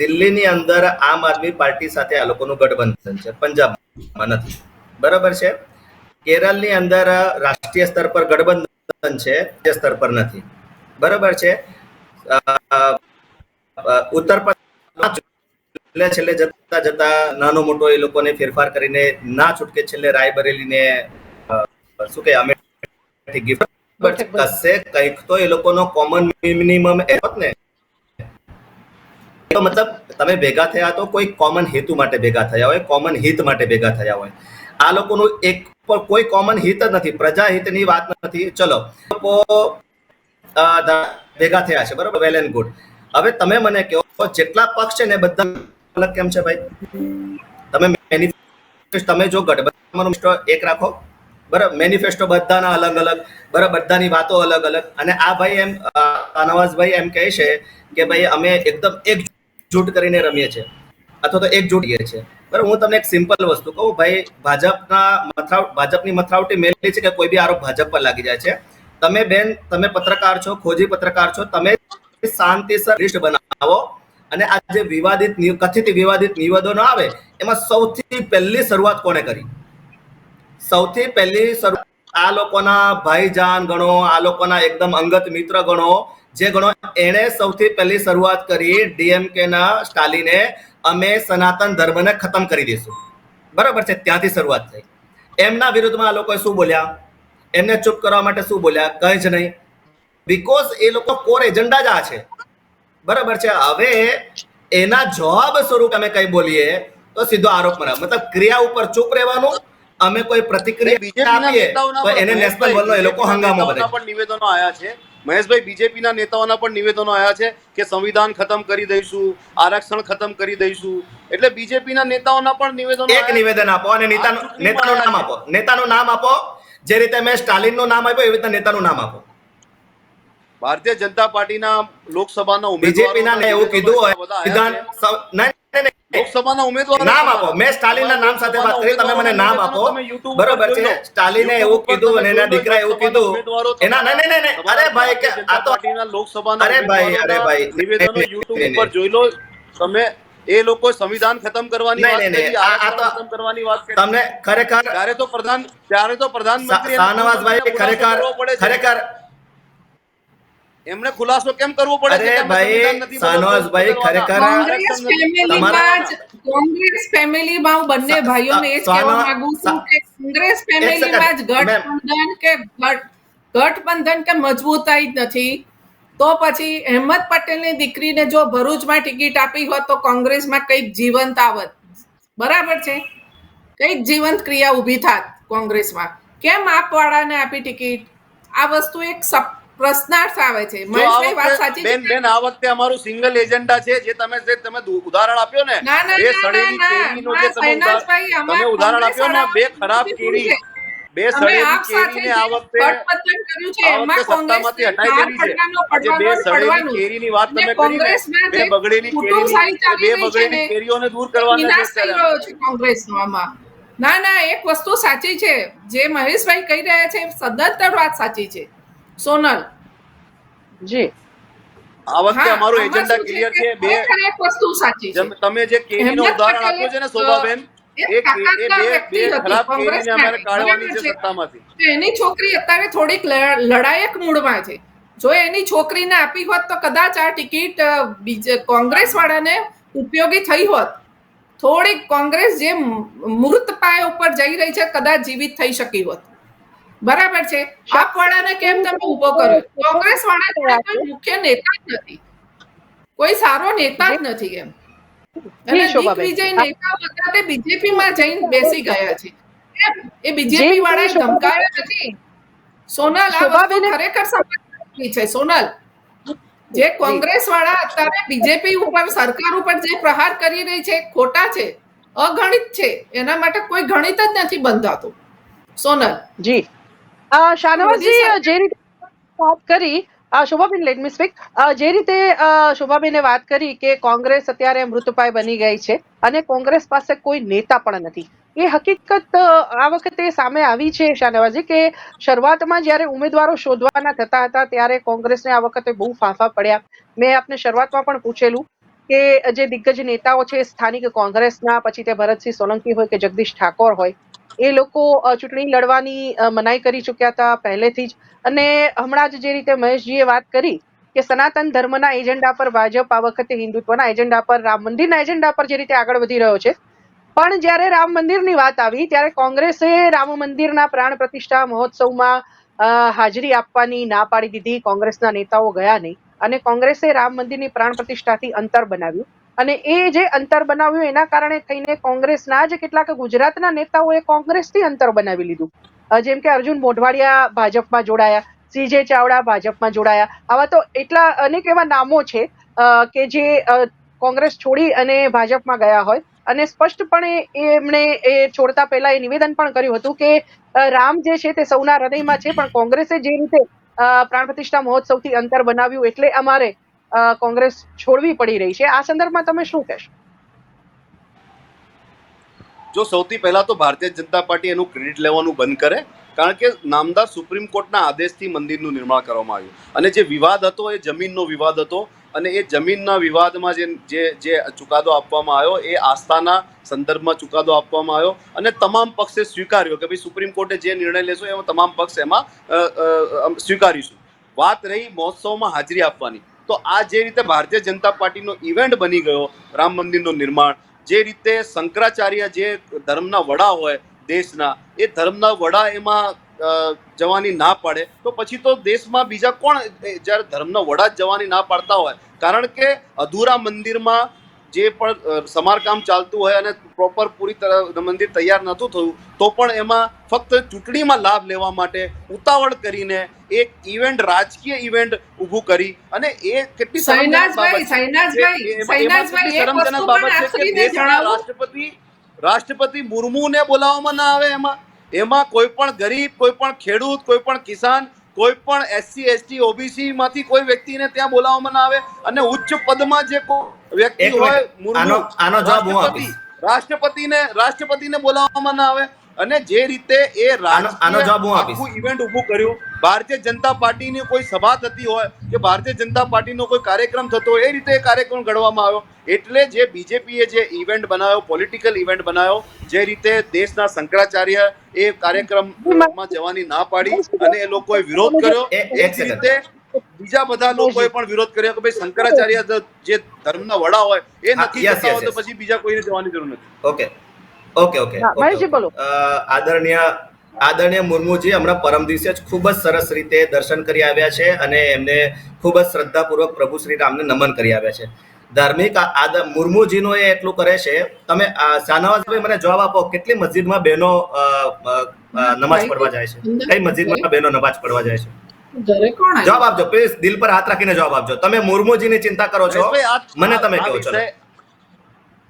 દિલ્હીની અંદર આમ આદમી પાર્ટી સાથે આ લોકોનું ગઠબંધન છે, પંજાબમાં નથી, બરાબર છે. કેરળની અંદર રાષ્ટ્રીય સ્તર પર ગઠબંધન છે, રાજ્ય સ્તર પર નથી, બરાબર છે. ઉત્તર પ્રદેશ છેલ્લે જતા જતા નાનો મોટો એ લોકોને ફેરફાર કરીને ના છૂટકે છેલ્લે રાયબરેલીને શું કે અમેઠી ગિફ્ટ કરશે. કંઈક તો એ લોકોનો કોમન મિનિમમ એ હોત ને, તો મતલબ તમે ભેગા થયા તો કોઈ કોમન હેતુ માટે ભેગા થયા હોય, કોમન હિત માટે ભેગા થયા હોય. આ લોકોનું એક પણ કોઈ કોમન હિત જ નથી, પ્રજાહિતની વાત નથી. ચલો, લોકો ભેગા થયા છે, બરાબર, વેલ એન્ડ ગુડ. હવે તમે મને કહો, જેટલા પક્ષ છે ને બધા અલગ કેમ છે ભાઈ? તમે જો ગઠબંધન એક રાખો, બરાબર, મેનિફેસ્ટો બધાના અલગ અલગ, બરાબર, બધાની વાતો અલગ અલગ. અને આ ભાઈ એમ નવાઝભાઈ એમ કહે છે કે ભાઈ અમે એકદમ એકજૂટ કરીને રમીએ છીએ અથવા તો એકજૂટ છીએ, બરાબર. હું તમને એક સિમ્પલ વસ્તુ કહું ભાઈ, ભાજપની મથરાવટી મેળવી છે કે કોઈ બી આરોપ ભાજપ પર લાગી જાય છે. તમે બેન, તમે પત્રકાર છો, ખોજી પત્રકાર છો, તમે શાંતિસર લિસ્ટ બનાવો અને આ જે કથિત વિવાદિત નિવેદનો આવે એમાં સૌથી પહેલી શરૂઆત કોને કરી? સૌથી પહેલી શરૂઆત આ લોકોના ભાઈજાન ગણો, આ લોકોના એકદમ અંગત મિત્ર ગણો, જે ગણો, એણે સૌથી પહેલી શરૂઆત કરી ડીએમકે ના સ્ટાલિને, અમે સનાતન ધર્મને ખતમ કરી દઈશું, બરાબર છે. ત્યાંથી શરૂઆત થઈ. એમના વિરુદ્ધમાં આ લોકોએ શું બોલ્યા? એમને ચૂપ કરવા માટે શું બોલ્યા? કંઈ જ નહીં. બીકોઝ એ લોકો કોર એજન્ડા જ આ છે, બરાબર છે. હવે એના જવાબ સ્વરૂપે અમે કઈ બોલીએ તો સીધો આરોપ બનાવ, મતલબ ક્રિયા ઉપર ચૂપ રહેવાનું, અમે કોઈ પ્રતિક્રિયા બીજેપીના આપીએ નેતાઓના તો પણ એને નેશનલ વનનો એ લોકો હંગામો કરે. પણ નિવેદનો આવ્યા છે મહેશભાઈ, બીજેપીના નેતાઓના પણ નિવેદનો આવ્યા છે કે સંવિધાન ખતમ કરી દઈશું, આરક્ષણ ખતમ કરી દઈશું. એટલે બીજેપીના નેતાઓના પણ નિવેદનો એક નિવેદન આપો અને નેતાનું નામ આપો, નેતાનું નામ આપો. જે રીતે મેં સ્ટાલિનનું નામ આપ્યું એવી રીતે નેતાનું નામ આપો. ભારતીય જનતા પાર્ટીના લોકસભાના બીજેપીના ને એવું કીધું હોય વિધાન લોકસભાના ઉમેદવારો નામ આપો. મેં સ્ટાલિનના નામ સાથે વાત કરી, તમે મને નામ આપો. બરોબર છે, સ્ટાલિને એવું કીધું અને એના દીકરા એવું કીધું. એના નહીં અરે ભાઈ કે આ તો લોકસભાના અરે ભાઈ નિવેદનો યુટ્યુબ ઉપર જોઈ લો તમે. એ લોકો સંવિધાન ખતમ કરવાની વાત કરી, આરક્ષણ ખતમ કરવાની વાત કરી. તમને ખરેખર ત્યારે તો પ્રધાનમંત્રી શાહનવાઝભાઈ ખરેખર એમણે ખુલાસો કેમ કરવો પડે છે? અરે ભાઈ શાહનવાઝભાઈ ખરેખર કોંગ્રેસ ફેમિલીમાં હું બંને ભાઈઓને એ જ કહેવા માંગુ છું કે કોંગ્રેસ ફેમિલીમાં જ ગઠબંધન કે મજબૂતાઈ જ નથી. તો પછી અહેમદ પટેલની દીકરીને જો ભરૂચમાં ટિકિટ આપી હોત તો કોંગ્રેસમાં કંઈક જીવંત આવત. બરાબર છે, કંઈક જીવંત ક્રિયા ઊભી થાત કોંગ્રેસમાં. કેમ આપવાળાને આપી ટિકિટ? આ વસ્તુ એક પ્રશ્નાર્થ આવે છે. મહેશભાઈ વાત સાચી છે. બેન આ વખતે અમારું સિંગલ એજન્ડા છે. જે તમે ઉદાહરણ આપ્યો ને, એ સડેલી કેરીનો જે તમે ઉદાહરણ આપ્યો ને, બે ખરાબ કેરી, બે સડેલી કેરીને આ વખતે સત્તામાંથી હટાઈ દેવી છે. આજે બે સડેલી કેરીની વાત તમે કરી ને, બે બગડેલી કેરીઓને દૂર કરવાના છે કોંગ્રેસમાં. ના એક વસ્તુ સાચી છે, જે મહેશભાઈ કહી રહ્યા છે સદંતર વાત સાચી છે. સોનલ જી, આ વખતે અમારું એજન્ડા ક્લિયર છે. બે એક વસ્તુ સાચી છે, તમે જે કેરીનો ઉદાહરણ આપ્યું છે ને શોભાબેન, બે ખરાબ કેરીને અમારે કાઢવાની છે સત્તામાંથી. એની છોકરી અત્યારે થોડીક લડાયક મૂડમાં છે. જો એની છોકરીને આપી હોત તો કદાચ આ ટિકિટ કોંગ્રેસ વાળાને ઉપયોગી થઈ હોત. થોડીક કોંગ્રેસ જે મૂર્ત પાય ઉપર જઈ રહી છે કદાચ જીવિત થઈ શકી હોત. બરાબર છે. આપ વાળાને કેમ તમે ઉભો કર્યો? કોંગ્રેસ વાળા કોઈ મુખ્ય નેતા જ નથી, કોઈ સારો નેતા જ નથી એમ. અને દિગ્વિજય નેતા વખતે બીજેપી માં જઈને બેસી ગયા છે. એ બીજેપી વાળાએ ધમકાયા નથી. સોનલ આ વસ્તુ ખરેખર સમજવાની છે. સોનલ, જે કોંગ્રેસ વાળા અત્યારે બીજેપી ઉપર, સરકાર ઉપર જે પ્રહાર કરી રહી છે ખોટા છે, અગણિત છે. એના માટે કોઈ ગણિત જ નથી બંધાતું. સોનલ જી, શાહનવાઝજી જે રીતે વાત કરી, શોભાબેન લેટ મી સ્પીક. જે રીતે શોભાબેને વાત કરી કે કોંગ્રેસ અત્યારે મૃતપાય બની ગઈ છે અને કોંગ્રેસ પાસે કોઈ નેતા પણ નથી, એ હકીકત આ વખતે સામે આવી છે શાહનવાઝજી કે શરૂઆતમાં જ્યારે ઉમેદવારો શોધવાના થતા હતા ત્યારે કોંગ્રેસને આ વખતે બહુ ફાંફા પડ્યા. મેં આપને શરૂઆતમાં પણ પૂછેલું કે જે દિગ્ગજ નેતાઓ છે સ્થાનિક કોંગ્રેસના, પછી તે ભરતસિંહ સોલંકી હોય કે જગદીશ ઠાકોર હોય, એ લોકો ચૂંટણી લડવાની મનાઈ કરી ચૂક્યા હતા પહેલેથી જ. અને હમણાં જ જે રીતે મહેશજીએ વાત કરી કે સનાતન ધર્મના એજન્ડા પર ભાજપ આ વખતે હિન્દુત્વના એજન્ડા પર, રામ મંદિરના એજન્ડા પર જે રીતે આગળ વધી રહ્યો છે, પણ જ્યારે રામ મંદિરની વાત આવી ત્યારે કોંગ્રેસે રામ મંદિરના પ્રાણ પ્રતિષ્ઠા મહોત્સવમાં હાજરી આપવાની ના પાડી દીધી. કોંગ્રેસના નેતાઓ ગયા નહીં અને કોંગ્રેસે રામ મંદિરની પ્રાણ પ્રતિષ્ઠાથી અંતર બનાવ્યું. અને એ જે અંતર બનાવ્યું એના કારણે થઈને કોંગ્રેસના જ કેટલાક ગુજરાતના નેતાઓએ કોંગ્રેસથી અંતર બનાવી લીધું. જેમ કે અર્જુન મોઢવાડિયા ભાજપમાં જોડાયા, CJ ચાવડા ભાજપમાં જોડાયા. આવા તો એટલા અનેક એવા નામો છે કે જે કોંગ્રેસ છોડી અને ભાજપમાં ગયા હોય. અને સ્પષ્ટપણે એમણે એ છોડતા પહેલા એ નિવેદન પણ કર્યું હતું કે રામ જે છે તે સૌના હૃદયમાં છે, પણ કોંગ્રેસે જે રીતે પ્રાણ પ્રતિષ્ઠા મહોત્સવથી અંતર બનાવ્યું એટલે અમારે કોંગ્રેસ છોડવી પડી રહી છે. આ સંદર્ભમાં તમે શું કહેશો? જો સૌથી પહેલા તો ભારતીય જનતા પાર્ટી એનું ક્રેડિટ લેવાનું બંધ કરે, કારણ કે નામદાર સુપ્રીમ કોર્ટના આદેશથી મંદિરનું નિર્માણ કરવામાં આવ્યું. અને જે વિવાદ હતો એ જમીનનો વિવાદ હતો. અને એ જમીનના વિવાદમાં જે ચુકાદો આપવામાં આવ્યો એ આસ્થાના સંદર્ભમાં ચુકાદો આપવામાં આવ્યો અને તમામ પક્ષે સ્વીકાર્યો કે ભાઈ સુપ્રીમ કોર્ટે જે નિર્ણય લેશો એમાં તમામ પક્ષ એમાં સ્વીકારીશું. વાત રહી મહોત્સવમાં હાજરી આપવાની, તો આ જે રીતે ભારતીય જનતા પાર્ટીનો ઇવેન્ટ બની ગયો રામ મંદિરનું નિર્માણ, જે રીતે શંકરાચાર્ય જે ધર્મના વડા હોય દેશના, એ ધર્મના વડા એમાં જવાની ના પાડે તો પછી તો દેશમાં બીજા કોણ, જ્યારે ધર્મના વડા જ જવાની ના પાડતા હોય? કારણ કે અધૂરા મંદિરમાં જે પણ સમારકામ ચાલતું હોય અને પ્રોપર પૂરી તરહ મંદિર તૈયાર નહોતું થયું તો પણ એમાં ફક્ત ચૂંટણીમાં લાભ લેવા માટે ઉતાવળ કરીને એક ઇવેન્ટ, રાજકીય ઇવેન્ટ ઊભું કરી, અને એ કેટલી સૈનાજભાઈ, એક વસ્તુ પણ આપ શ્રીને જણાવું. રાષ્ટ્રપતિ મુર્મુને બોલાવવામાં ના આવે. એમાં કોઈ પણ ગરીબ, કોઈ પણ ખેડૂત, કોઈ પણ કિસાન, કોઈ પણ SC ST OBC માંથી કોઈ વ્યક્તિને ત્યાં બોલાવવામાં ના આવે, અને ઉચ્ચ પદમાં જે વ્યક્તિ હોય, આનો જવાબ હું આપીશ. રાષ્ટ્રપતિને બોલાવવામાં ના આવે. અને જે રીતે એ આખું ઇવેન્ટ ઊભું કર્યું, ભારતીય જનતા પાર્ટીની કોઈ સભા થતી હોય કે ભારતીય જનતા પાર્ટીનો કોઈ કાર્યક્રમ થતો હોય, એ રીતે એ કાર્યક્રમ ઘડવામાં આવ્યો. એટલે જે બીજેપીએ જે ઇવેન્ટ બનાવ્યો, પોલિટિકલ ઇવેન્ટ બનાવ્યો, જે રીતે દેશના શંકરાચાર્ય એ કાર્યક્રમમાં જવાની ના પાડી અને એ લોકોએ વિરોધ કર્યો, એ જ રીતે બીજા બધા લોકોએ પણ વિરોધ કર્યો કે ભાઈ શંકરાચાર્ય જે ધર્મના વડા હોય એ નથી જતા હોય તો પછી બીજા કોઈને જવાની જરૂર નથી. ઓકે. આદરણીય મુર્મુજી હમણાં પરમ દિવસે જ ખૂબ જ સરસ રીતે દર્શન કરી આવ્યા છે અને એમને ખૂબ જ શ્રદ્ધાપૂર્વક પ્રભુ શ્રી રામને નમન કરી આવ્યા છે. ધાર્મિક મુર્મુજીનો એ એટલું કરે છે. તમે શાહનવાઝભાઈ મને જવાબ આપો, કેટલી મસ્જિદમાં બહેનો નમાઝ પડવા જાય છે? કઈ મસ્જિદમાં બહેનો નમાઝ પડવા જાય છે? જવાબ આપજો પ્લીઝ, દિલ પર હાથ રાખીને જવાબ આપજો. તમે મુર્મુજીની ચિંતા કરો છો, મને તમે કહો છો.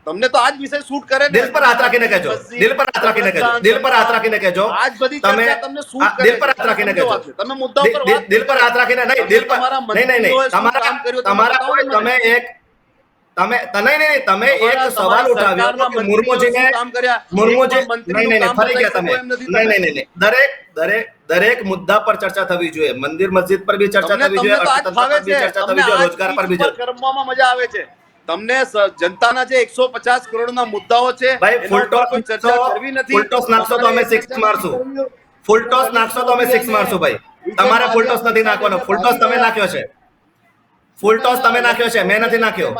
તમને તો આજ વિષય શૂટ કરે. દિલ પર હાથ રાખીને કહેજો, દિલ પર હાથ રાખીને કહેજો, દિલ પર હાથ રાખીને કહેજો. આજ બધી ચર્ચા તમને શૂટ કરે. દિલ પર હાથ રાખીને કહેજો. તમે મુદ્દા ઉપર દિલ પર હાથ રાખીને નહીં, દિલ પર નહીં. તમે એક સવાલ ઉઠાવ્યો કે મુર્મુજીને ફરી ગયા તમે. નહીં. દરેક મુદ્દા પર ચર્ચા થવી જોઈએ. મંદિર મસ્જિદ પર બી ચર્ચા થવી જોઈએ, અર્થતંત્ર પર બી ચર્ચા થવી જોઈએ, રોજગાર પર બી કરવામાં મજા આવે છે. તમને જનતાના જે 150 કરોડના મુદ્દાઓ છે ભાઈ, ફૂલ ટોસ નાખશો તો અમે 6 મારશું. ફૂલ ટોસ નાખશો તો અમે 6 મારશું ભાઈ. તમારે ફૂલ ટોસ નથી નાખવાનો. ફૂલ ટોસ તમે નાખ્યો છે. ફૂલ ટોસ તમે નાખ્યો છે, મેં નથી નાખ્યો.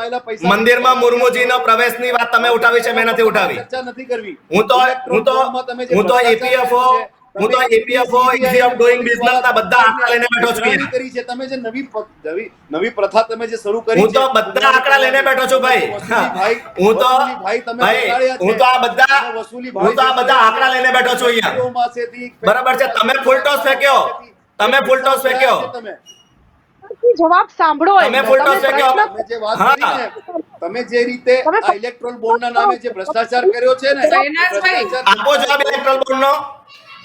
મંદિરમાં મુર્મુજીનો પ્રવેશની વાત તમે ઉઠાવી છે, મેં નથી ઉઠાવી. હું તો EPFO easy of doing business ના બધા આંકડા લઈને બેઠો છું. કરી છે તમે જે નવી પ્રથા તમે જે શરૂ કરી, હું તો બધા આંકડા લઈને બેઠો છું ભાઈ. હું તો આ બધા આંકડા લઈને બેઠો છું અહીંયા. બરાબર છે. તમે ફૂલ ટોસ ફેંક્યો. જવાબ સાંભળો. તમે ફૂલ ટોસ ફેંક્યો. તમે જે રીતે આ ઇલેક્ટ્રોલ બોન્ડના નામે જે ભ્રષ્ટાચાર કર્યો છે ને, આપો જવાબ.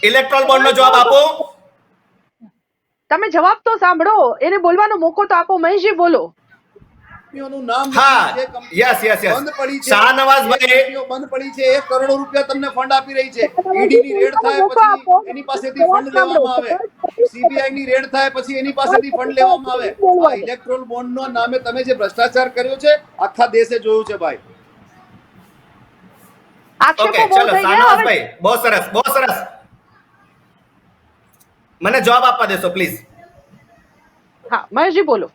ઇલેક્ટ્રોલ બોન્ડનો જવાબ આપો. તમે જવાબ તો સાંભળો, એને બોલવાનો મોકો તો આપો. મહેશજી બોલો. શાહનવાઝભાઈ બંધ પડી છે. 1 કરોડ રૂપિયા તમને ફંડ આપી રહી છે. ઈડી ની રેડ થાય પછી એની પાસેથી ફંડ લેવામાં આવે. CBI ની રેડ થાય પછી એની પાસેથી ફંડ લેવામાં આવે. આ ઇલેક્ટ્રોલ બોન્ડ નો નામે તમે જે ભ્રષ્ટાચાર કર્યો છે આખા દેશે જોયું છે ભાઈ. ઓકે, ચલો શાહનવાઝભાઈ, બહુ સરસ. મને જવાબ આપવા દેશો પ્લીઝ. હા, મહેશજી બોલો.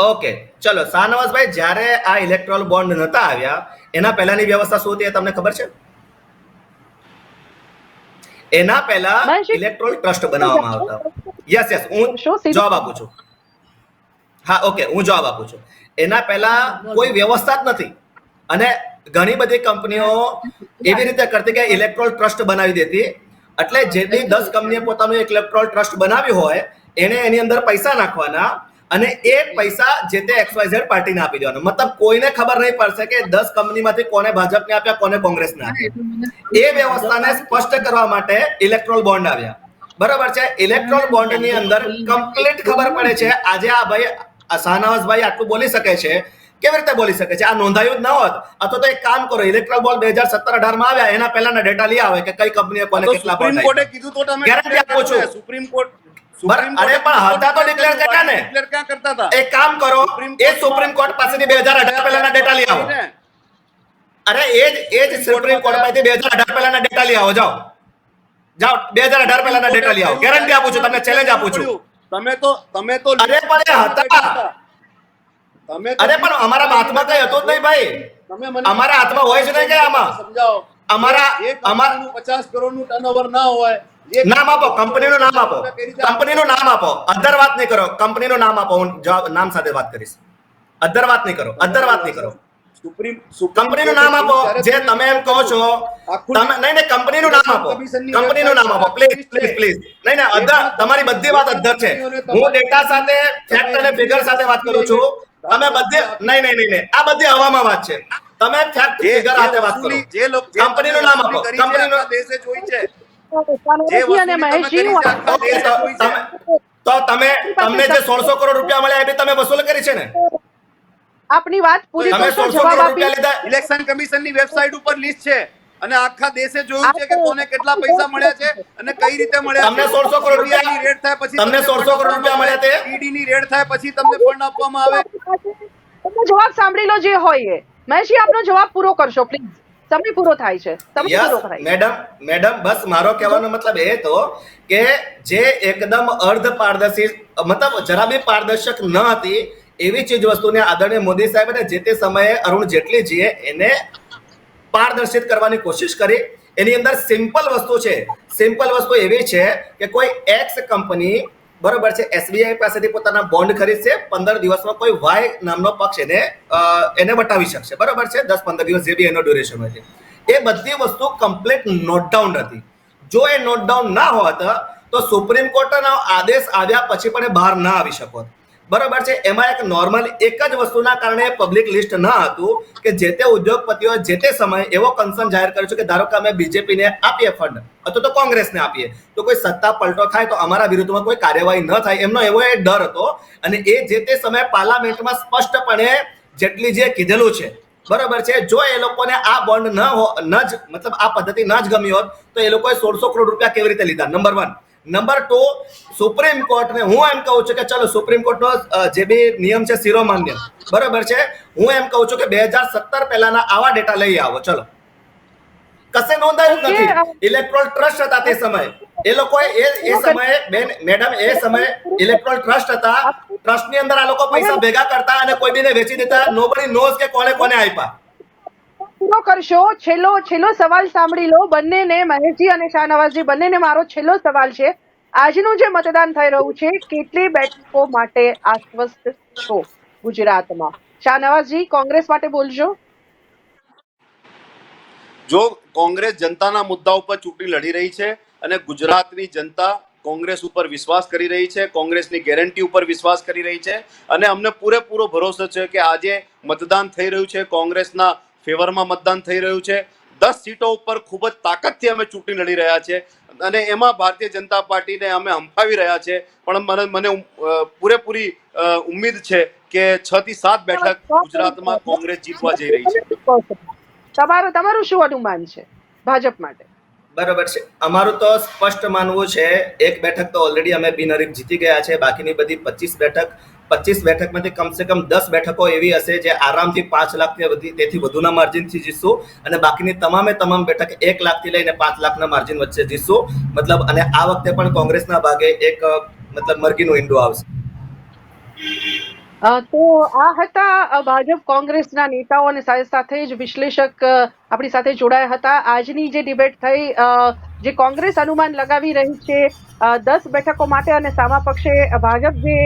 ઓકે, ચલો શાહનવાઝભાઈ, જ્યારે આ ઇલેક્ટ્રોલ બોન્ડ નતા આવ્યા એના પહેલાની વ્યવસ્થા શું હતી તમને ખબર છે? એના પહેલા ઇલેક્ટ્રોલ ટ્રસ્ટ બનાવવામાં આવતા. યસ, હું જવાબ આપું છું. હા, ઓકે, હું જવાબ આપું છું. એના પહેલા કોઈ વ્યવસ્થા જ નથી અને ઘણી બધી કંપનીઓ એવી રીતે કરતી કે ઇલેક્ટ્રોલ ટ્રસ્ટ બનાવી દેતી. એટલે જેટલી 10 કંપનીએ પોતાનું એક ઇલેક્ટ્રોલ ટ્રસ્ટ બનાવ્યું હોય એને એની અંદર પૈસા નાખવાના અને એ પૈસા જે તે XYZ પાર્ટીને આપી દેવાનો. મતલબ કોઈને ખબર નહીં પડશે કે 10 કંપનીમાંથી કોને ભાજપને આપ્યા, કોને કોંગ્રેસને આપ્યા. એ વ્યવસ્થાને સ્પષ્ટ કરવા માટે ઇલેક્ટ્રોલ બોન્ડ આવ્યા. બરાબર છે. ઇલેક્ટ્રોલ બોન્ડની અંદર કમ્પ્લીટ ખબર પડે છે. આજે આ ભાઈ શાહનવાઝભાઈ આટલું બોલી શકે છે, કેવી રીતે બોલી શકે છે? આ નોંધાયું જ ન હોત. અથવા તો એક કામ કરો, ઇલેક્ટ્રોલ બોન્ડ 2017-18 માં આવ્યા એના પહેલાના ડેટા લઈ આવે કે કઈ કંપનીએ કોને કેટલા બોન્ડ આપ્યા. કીધું તો તમે ગેરંટી આપું છું. સુપ્રીમ કોર્ટ અરે પણ હતા તો ડિક્લેર કર્યા ને. ક્યાં કરતા હતા? એક કામ કરો, એ સુપ્રીમ કોર્ટ પાસેથી 2018 પહેલાના ડેટા લઈ આવો. અરે એ જ સુપ્રીમ કોર્ટ પાસેથી 2018 પહેલાના ડેટા લઈ આવો. જાઓ 2018 પહેલાના ડેટા લઈ આવો. ગેરંટી આપું છું, તમને ચેલેન્જ આપું છું. તમે તો અરે પણ હતા. અરે પણ અમારા હાથમાં કઈ હતું જ નહીં ભાઈ. અમારા હાથમાં હોય છે નહીં કે આમાં સમજાવો. અમારા 50 કરોડનું ટર્નઓવર ના હોય. નામ આપો, કંપનીનું નામ આપો. કંપનીનું નામ આપો. અધર વાત નહીં કરો, કંપનીનું નામ આપો. હું નામ સાથે વાત કરીશ. અધર વાત નહીં કરો, અધર વાત નહીં કરો. સુપ્રીમ કંપનીનું નામ આપો જે તમે એમ કહો છો. તમે નહીં કંપનીનું નામ આપો, કંપનીનું નામ આપો પ્લીઝ પ્લીઝ પ્લીઝ. નહીં અધર, તમારી બધી વાત અધર છે. હું ડેટા સાથે ફેક્ટ અને ફિગર સાથે વાત કરું છું. તમે બધે નહીં આ બધી હવામાં વાત છે. તમે ફેક્ટ ફિગર સાથે વાત કરો. જે લોકો કંપનીનું નામ આપો, કંપનીનું દેશે જોઈ છે શાહનવાઝજી અને મહેશજી, તો તમને જે 1600 કરોડ રૂપિયા મળ્યા એ બી તમે વસૂલ કરી છે ને? આપની વાત પૂરી તમે કરશો, 1600 જવાબ કરોડ આપી. રૂપિયા લીધા. ઇલેક્શન કમિશનની વેબસાઇટ ઉપર લિસ્ટ છે અને આખા દેશે જોયું છે કે કોને કેટલા પૈસા મળ્યા છે અને કઈ રીતે મળ્યા તમને 1600 કરોડ રૂપિયા ની રેડ થાય પછી તમને 1600 કરોડ રૂપિયા મળ્યા તે? ઈડી ની રેડ થાય પછી તમને ફંડ આપવામાં આવે. તમે જવાબ સાંભળી લો જે હોય એ. મહેશજી, આપનો જવાબ પૂરો કરશો પ્લીઝ, સમય પૂરો થાય છે, સમય યસ પૂરો થાય. મેડમ બસ મારો કહેવાનો મતલબ એ તો કે જે એકદમ અર્ધ પારદર્શી, મતલબ જરા બી પારદર્શક ન હતી એવી ચીજ વસ્તુને આદરણીય મોદી સાહેબે જે તે સમયે અરુણ જેટલીજીએ એને પારદર્શિત કરવાની કોશિશ કરી. એની અંદર સિમ્પલ વસ્તુ છે. સિમ્પલ વસ્તુ એવી છે કે કોઈ એક્સ કંપની બરોબર છે SBI પાસેથી પોતાના બોન્ડ ખરીદશે, 15 દિવસમાં કોઈ વાય નામનો પક્ષ એને વટાવી શકશે, બરોબર છે, 10-15 દિવસ જે બી એનો ડ્યુરેશન હોય છે. એ બધી વસ્તુ કમ્પ્લીટ નોટ ડાઉન હતી. જો એ નોટ ડાઉન ના હોત તો સુપ્રીમ કોર્ટનો આદેશ આવ્યા પછી પણ એ બહાર ના આવી શકો, બરોબર છે. એમાં એક નોર્મલ એક જ વસ્તુના કારણે પબ્લિક લિસ્ટ ન હતું કે જે તે ઉદ્યોગપતિઓ જે તે સમયે એવો કન્સર્ન જાહેર કર્યો છે કે ધારો કે અમે બીજેપીને આપીએ ફંડ અથવા તો કોંગ્રેસને આપીએ તો કોઈ સત્તા પલટો થાય તો અમારા વિરુદ્ધમાં કોઈ કાર્યવાહી ન થાય, એમનો એવો એ ડર હતો. અને એ જે તે સમયે પાર્લામેન્ટમાં સ્પષ્ટપણે જેટલીજીએ કીધેલું છે, બરોબર છે. જો એ લોકોને આ બોન્ડ મતલબ આ પદ્ધતિ ન જ ગમી હોત તો એ લોકોએ 1600 કરોડ રૂપિયા કેવી રીતે લીધા? નંબર 1. નંબર 2, સુપ્રીમ કોર્ટને હું એમ કહું છું કે ચલો સુપ્રીમ કોર્ટનો જે બી નિયમ છે શિરોમાન્ય, બરોબર છે. હું એમ કહું છું કે 2017 પહેલાના આવા ડેટા લઈ આવો. ચલો, કશે નોંધાયું નથી. ઇલેક્ટ્રોલ ટ્રસ્ટ હતા તે સમયે, એ લોકોએ એ સમયે મેડમ એ સમયે ઇલેક્ટ્રોલ ટ્રસ્ટ હતા. ટ્રસ્ટની અંદર આ લોકો પૈસા ભેગા કરતા અને કોઈ બીને વેચી દેતા. નોબડી નોઝ કે કોને આપ્યા. પૂરો કરશો. છેલ્લો સવાલ સાંભળી લો બંનેને, મહેશજી અને શાહનવાઝજી બંનેને. મારો છેલ્લો સવાલ છે, આજનું જે મતદાન થઈ રહ્યું છે કેટલી બેઠકો માટે આશ્વસ્ત છો ગુજરાતમાં? શાહનવાઝજી, કોંગ્રેસ માટે બોલજો. જો કોંગ્રેસ જનતાના મુદ્દા ઉપર ચૂંટણી લડી રહી છે અને ગુજરાતની જનતા કોંગ્રેસ ઉપર વિશ્વાસ કરી રહી છે, કોંગ્રેસની ગેરંટી ઉપર વિશ્વાસ કરી રહી છે અને અમને પૂરેપૂરો ભરોસો છે કે આજે મતદાન થઈ રહ્યું છે, કોંગ્રેસના ફેવરમાં મતદાન થઈ રહ્યું છે. 10 સીટો ઉપર ખૂબ જ તાકાતથી અમે ચૂંટણી લડી રહ્યા છે અને એમાં ભારતીય જનતા પાર્ટીને અમે હંફાવી રહ્યા છે. પણ મને પૂરેપૂરી ઉમ્મીદ છે કે 6 થી 7 બેઠક ગુજરાતમાં કોંગ્રેસ જીતવા જઈ રહી છે. તમારું શું અનુમાન છે ભાજપ માટે? બરોબર છે, અમારું તો સ્પષ્ટ માનવું છે 1 બેઠક તો ઓલરેડી અમે બિનહરીફ જીતી ગયા છે. બાકીની બધી 25 બેઠકમાંથી કમસે કમ 10 બેઠકો એવી હશે જે આરામથી 5 લાખથી તેથી વધુના માર્જિનથી જીતશું અને બાકીની તમામ બેઠક 1 લાખથી લઈને 5 લાખના માર્જિન વચ્ચે જીતશું. મતલબ અને આ વખતે પણ કોંગ્રેસના ભાગે એક મતલબ મરઘીનું ઈંડું આવશે. તો આ હતા ભાજપ કોંગ્રેસના નેતાઓ અને સાથે જ વિશ્લેષક આપણી સાથે જોડાયા હતા. આજની જે ડિબેટ થઈ, જે કોંગ્રેસ અનુમાન લગાવી રહી છે 10 બેઠકો માટે અને સામા પક્ષે ભાજપ જે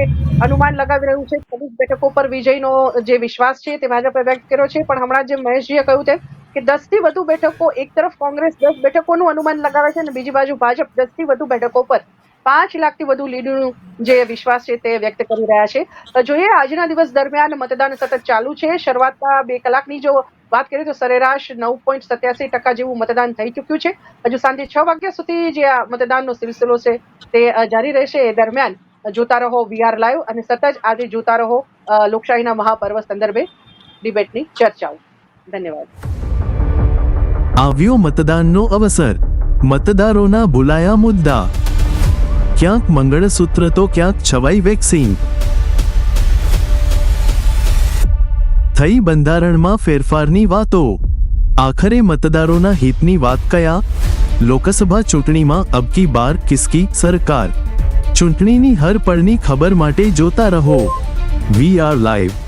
અનુમાન લગાવી રહ્યું છે 26 બેઠકો પર વિજયનો જે વિશ્વાસ છે તે ભાજપે વ્યક્ત કર્યો છે. પણ હમણાં જે મહેશજીએ કહ્યું તેમ કે 10 થી વધુ બેઠકો, એક તરફ કોંગ્રેસ 10 બેઠકોનું અનુમાન લગાવે છે અને બીજી બાજુ ભાજપ 10 થી વધુ બેઠકો પર 5 લાખથી વધુ લીડનું જે વિશ્વાસ છે તે વ્યક્ત કરી રહ્યા છે. જોઈએ આજના દિવસ દરમિયાન મતદાન સતત ચાલુ છે. શરૂઆતના 2 કલાકની જો વાત કરીએ તો સરેરાશ 9.87% જેવું મતદાન થઈ ચૂક્યું છે. હજુ સાંજે 6 વાગ્યા સુધી જે આ મતદાનનો સિલસિલો છે તે જારી રહેશે. એ દરમિયાન જોતા રહો VR લાઈવ અને સતત આજે જોતા રહો લોકશાહીના મહાપર્વ સંદર્ભે ડિબેટની ચર્ચાઓ. ધન્યવાદ. આવ્યો મતદાનનો અવસર. મતદારોના ભૂલાયા મુદ્દા. ક્યાંક મંગળસૂત્ર તો ક્યાંક છવાઈ વેક્સિન. થઈ બંધારણમાં ફેરફારની વાતો. આખરે મતદારોના હિતની વાત કયા? લોકસભા ચૂંટણીમાં અબકી બાર કિસકી સરકાર? ચૂંટણીની હર પળની ખબર માટે જોતા રહો VR લાઈવ.